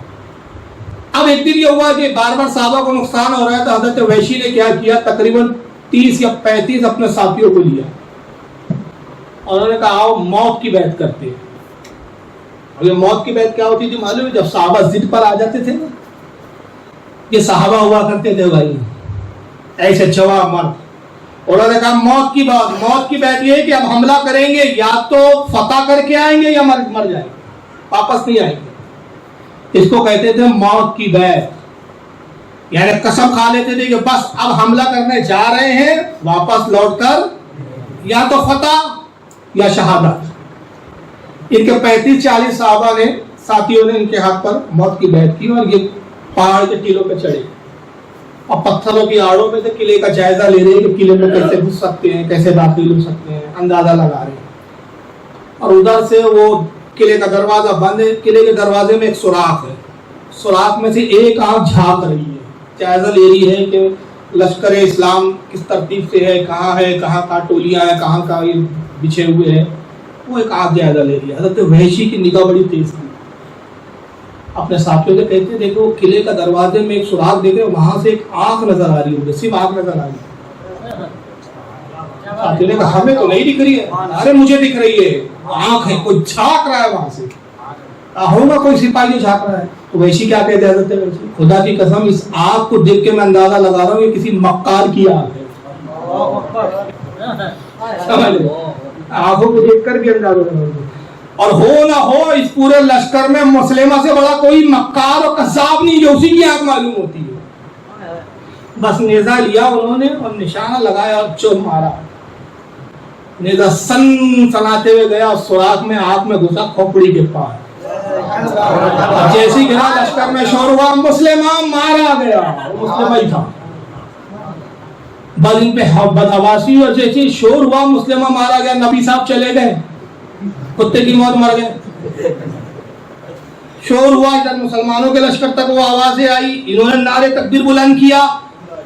اب ایک دن یہ ہوا کہ بار بار صحابہ کو نقصان ہو رہا ہے تو حضرت وحشی نے کیا کیا، تقریباً 30 یا 35 اپنے ساتھیوں کو لیا اور انہوں نے کہا آؤ موت کی بیعت کرتے ہیں. اور یہ موت کی بیعت کیا ہوتی تھی معلوم ہے؟ جب صحابہ ضد پر آ جاتے تھے نا، یہ صحابہ ہوا کرتے تھے بھائی ایسے جوان مرد، انہوں نے کہا موت کی بیعت یہ ہے کہ اب حملہ کریں گے یا تو فتح کر کے آئیں گے یا مر جائیں گے، واپس نہیں آئیں گے. اس کو کہتے تھے موت کی بیعت. یعنی قسم کھا لیتے تھے کہ بس اب حملہ کرنے جا رہے ہیں، واپس لوٹ کر یا تو فتح یا شہادت. ان کے 35-40 صحابہ نے، ساتھیوں نے ان کے ہاتھ پر موت کی بیعت کی اور یہ پہاڑ کے ٹیلوں پہ چڑھے اور پتھروں کی آڑوں میں سے قلعے کا جائزہ لے رہے ہیں کہ قلعے میں کیسے گھس سکتے ہیں، کیسے داخل ہو سکتے ہیں، اندازہ لگا رہے ہیں. اور ادھر سے وہ قلعے کا دروازہ بند ہے، قلعے کے دروازے میں ایک سوراخ ہے، سوراخ میں سے ایک آنکھ جھانک رہی ہے، جائزہ لے رہی ہے کہ لشکر اسلام کس ترتیب سے ہے، کہاں کا ٹولیاں ہیں، کہاں کا یہ بچھے ہوئے ہیں، وہ ایک آنکھ جائزہ لے رہی ہے۔ حضرت وحشی کی نگاہ بڑی تیز تھی، اپنے ساتھیوں سے کہتے ہیں دیکھو قلعے کا دروازے میں ایک سوراخ دیکھ رہے، وہاں سے ایک آنکھ نظر آ رہی ہے، صرف آنکھ نظر آ رہی ہے۔ ساتھیوں نے کہا ہمیں تو نہیں دکھ رہی ہے، ارے مجھے دکھ رہی ہے، آنکھ ہے، کوئی جھانک رہا ہے وہاں سے، ہوگا کوئی سپاہی جو جھانک رہا ہے۔ تو وحشی کیا کہتے ہیں حضرت وحشی، خدا کی قسم اس آنکھ کو دیکھ کے میں اندازہ لگا رہا ہوں یہ کسی مکار کی آنکھ ہے، آنکھوں کو دیکھ کر بھی اندازہ لگا رہا ہوں، اور ہو نہ ہو اس پورے لشکر میں مسلمہ سے بڑا کوئی مکار اور قذاب نہیں جو اسی کی آنکھ معلوم ہوتی ہے۔ بس نیزہ لیا انہوں نے اور نشانہ لگایا اور چور مارا، نیزہ سن سناتے ہوئے گیا اور سوراخ میں آنکھ میں گھسا کھوپڑی کے پاس، جیسی گرا لشکر میں شور ہوا مسلمہ مارا گیا، مسلمہ ہی تھا، بس ان پہ بدحواسی اور جیسی شور ہوا مسلمہ مارا گیا، نبی صاحب چلے گئے، کتے کی موت مر گئے۔ شور ہوا جب مسلمانوں کے لشکر تک وہ آوازیں آئی، انہوں نے نعرے تکبیر بلند کیا،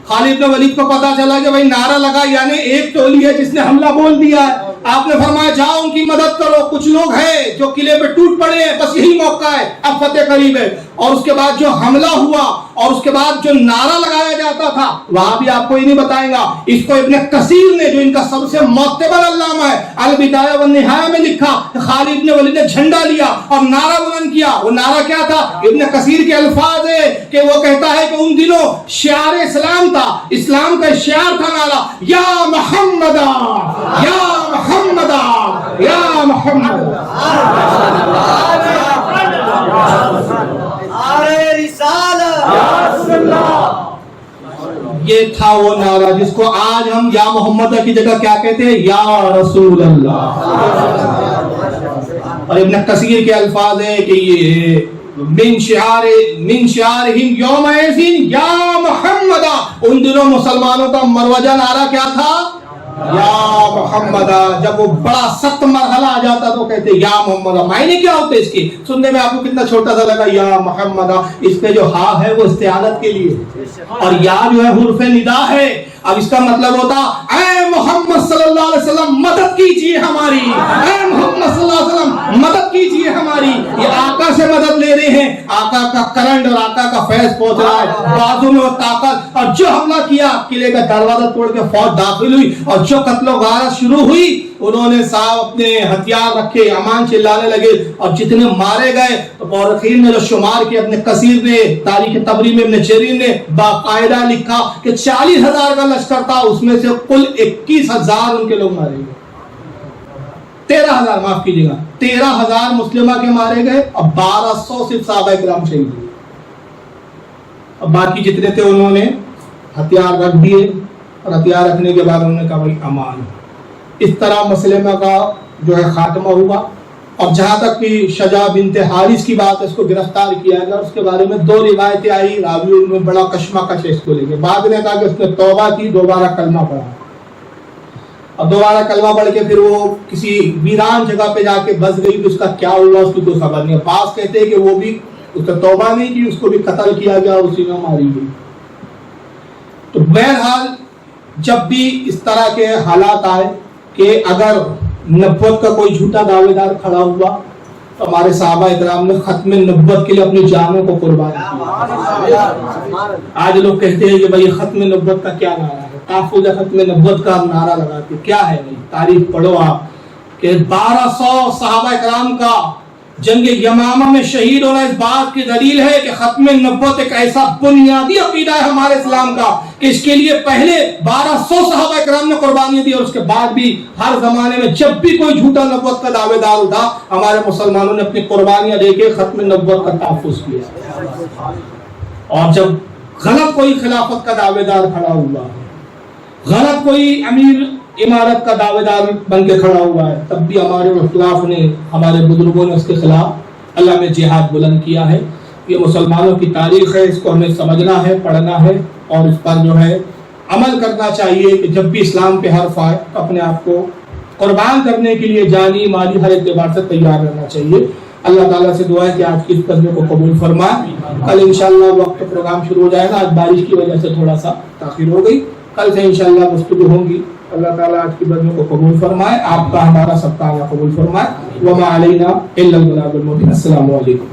خالد بن ولید کو پتا چلا کہ بھائی نعرہ لگا یعنی ایک ٹولی ہے جس نے حملہ بول دیا ہے، آپ نے فرمایا جاؤ ان کی مدد کرو، کچھ لوگ ہیں جو قلعے پہ ٹوٹ پڑے ہیں، بس یہی موقع ہے، اب فتح قریب ہے۔ اور اس کے بعد جو حملہ ہوا اور اس کے بعد جو نعرہ لگایا جاتا تھا وہاں بھی آپ کو ہی نہیں بتائیں گا، اس کو ابن کثیر نے جو ان کا سب سے معتبر علامہ ہے البدایہ والنہایہ میں لکھا کہ خالد بن ولید نے جھنڈا لیا اور نعرہ بلند کیا۔ وہ نعرہ کیا تھا؟ ابن کثیر کے الفاظ ہے کہ وہ کہتا ہے کہ ان دنوں شعار اسلام تھا، اسلام کا شعار تھا نعرہ یا محمد یا محمد یا محمد۔ یہ تھا وہ نعرہ جس کو آج ہم یا محمد کی جگہ کیا کہتے ہیں؟ یا رسول اللہ۔ اور ابن کثیر کے الفاظ ہیں کہ یہ من شعارہم یومئذ یا محمد، ان دنوں مسلمانوں کا مروجہ نعرہ کیا تھا؟ یا محمد۔ جب وہ بڑا سخت مرحلہ آ جاتا تو کہتے یا محمد۔ معنی کیا ہوتے اس کی؟ سننے میں آپ کو کتنا چھوٹا سا لگا یا محمد، اس پہ جو ہاں ہے وہ استعانت کے لیے، اور یا جو ہے حرف ندا ہے۔ اب اس کا مطلب ہوتا اے محمد صلی اللہ علیہ وسلم مدد کیجئے ہماری، اے محمد صلی اللہ علیہ وسلم مدد کیجئے ہماری۔ یہ آقا سے مدد لے رہے ہیں، آقا کا کرنٹ اور آقا کا فیض پہنچ رہا ہے، بازو میں وہ طاقت۔ اور جو حملہ کیا قلعے کا دروازہ توڑ کے فوج داخل ہوئی، اور جو قتل و غارت شروع ہوئی انہوں نے صاحب اپنے ہتھیار رکھے، امان چلانے لگے، اور جتنے مارے گئے تو مورخین نے جو شمار کیا، ابن کثیر نے تاریخ طبری میں ابن جریر نے باقاعدہ لکھا کہ 40,000 کا لشکر تھا، اس میں سے کل 21,000 ان کے لوگ مارے گئے، 13,000 معاف کیجیے گا 13,000 مسلمہ کے مارے گئے، اور 1200 صرف صحابہ کرام شہید ہوئے، اور باقی جتنے تھے انہوں نے ہتھیار رکھ دیے، اور ہتھیار رکھنے کے بعد انہوں نے کہا بھائی امان۔ اس طرح مسلمہ کا جو ہے خاتمہ ہوا۔ اور جہاں تک کہ شجاع بنت حارث کی بات ہے، اس کو گرفتار کیا گیا، اس کے بارے میں 2 روایتیں آئی، راویوں میں بڑا کشمکش ہے اس کو لے کے۔ بعد نے کہا کہ اس نے توبہ کی، دوبارہ کلمہ پڑھا، اور دوبارہ کلمہ پڑھ کے پھر وہ کسی ویران جگہ پہ جا کے بس گئی، تو اس کا کیا ہوا اس کی کوئی خبر نہیں ہے۔ بعض کہتے ہیں کہ وہ بھی اس نے توبہ نہیں کی، اس کو بھی قتل کیا گیا، اسی میں ماری گئی۔ تو بہرحال جب بھی اس طرح کے حالات آئے کہ اگر نبوت کا کوئی جھوٹا دعوے دار کھڑا ہوا تو ہمارے صحابہ اکرام نے ختم نبوت کے لیے اپنی جانوں کو قربان کیا۔ آج لوگ کہتے ہیں کہ بھائی ختم نبوت کا کیا نعرہ ہے، تحفظ ختم نبوت کا نعرہ لگاتے، کیا ہے بھائی؟ تاریخ پڑھو آپ کہ 1200 صحابہ اکرام کا جنگ یمامہ میں شہید ہونا اس بات کی دلیل ہے کہ ختم نبوت ایک ایسا بنیادی عقیدہ ہے ہمارے اسلام کا کہ اس کے لیے پہلے 1200 صحابہ اکرام نے قربانی دی، اور اس کے بعد بھی ہر زمانے میں جب بھی کوئی جھوٹا نبوت کا دعوے دار اٹھا ہمارے مسلمانوں نے اپنی قربانیاں دے کے ختم نبوت کا تحفظ کیا۔ اور جب غلط کوئی خلافت کا دعوے دار کھڑا ہوا، غلط کوئی امیر امارت کا دعوے دار بن کے کھڑا ہوا ہے، تب بھی ہمارے خلاف نے، ہمارے بزرگوں نے اس کے خلاف اللہ میں جہاد بلند کیا ہے۔ یہ مسلمانوں کی تاریخ ہے، اس کو ہمیں سمجھنا ہے، پڑھنا ہے، اور اس پر جو ہے عمل کرنا چاہیے کہ جب بھی اسلام پہ حرف آئے تو اپنے آپ کو قربان کرنے کے لیے جانی مالی ہر اعتبار سے تیار رہنا چاہیے. اللہ تعالیٰ سے دعا ہے کہ آج کی اس خطبے کو قبول فرمائے. کل انشاءاللہ وقت پروگرام شروع ہو جائے گا. آج بارش کی وجہ سے تھوڑا سا تاخیر ہو گئی. کل سے انشاءاللہ گفتگو ہوں گی. اللہ تعالیٰ آج کی خطبے کو قبول فرمائے. آپ کا ہمارا سب کا اللہ قبول فرمائے. وما علینا الا البلاغ المبین. السلام علیکم.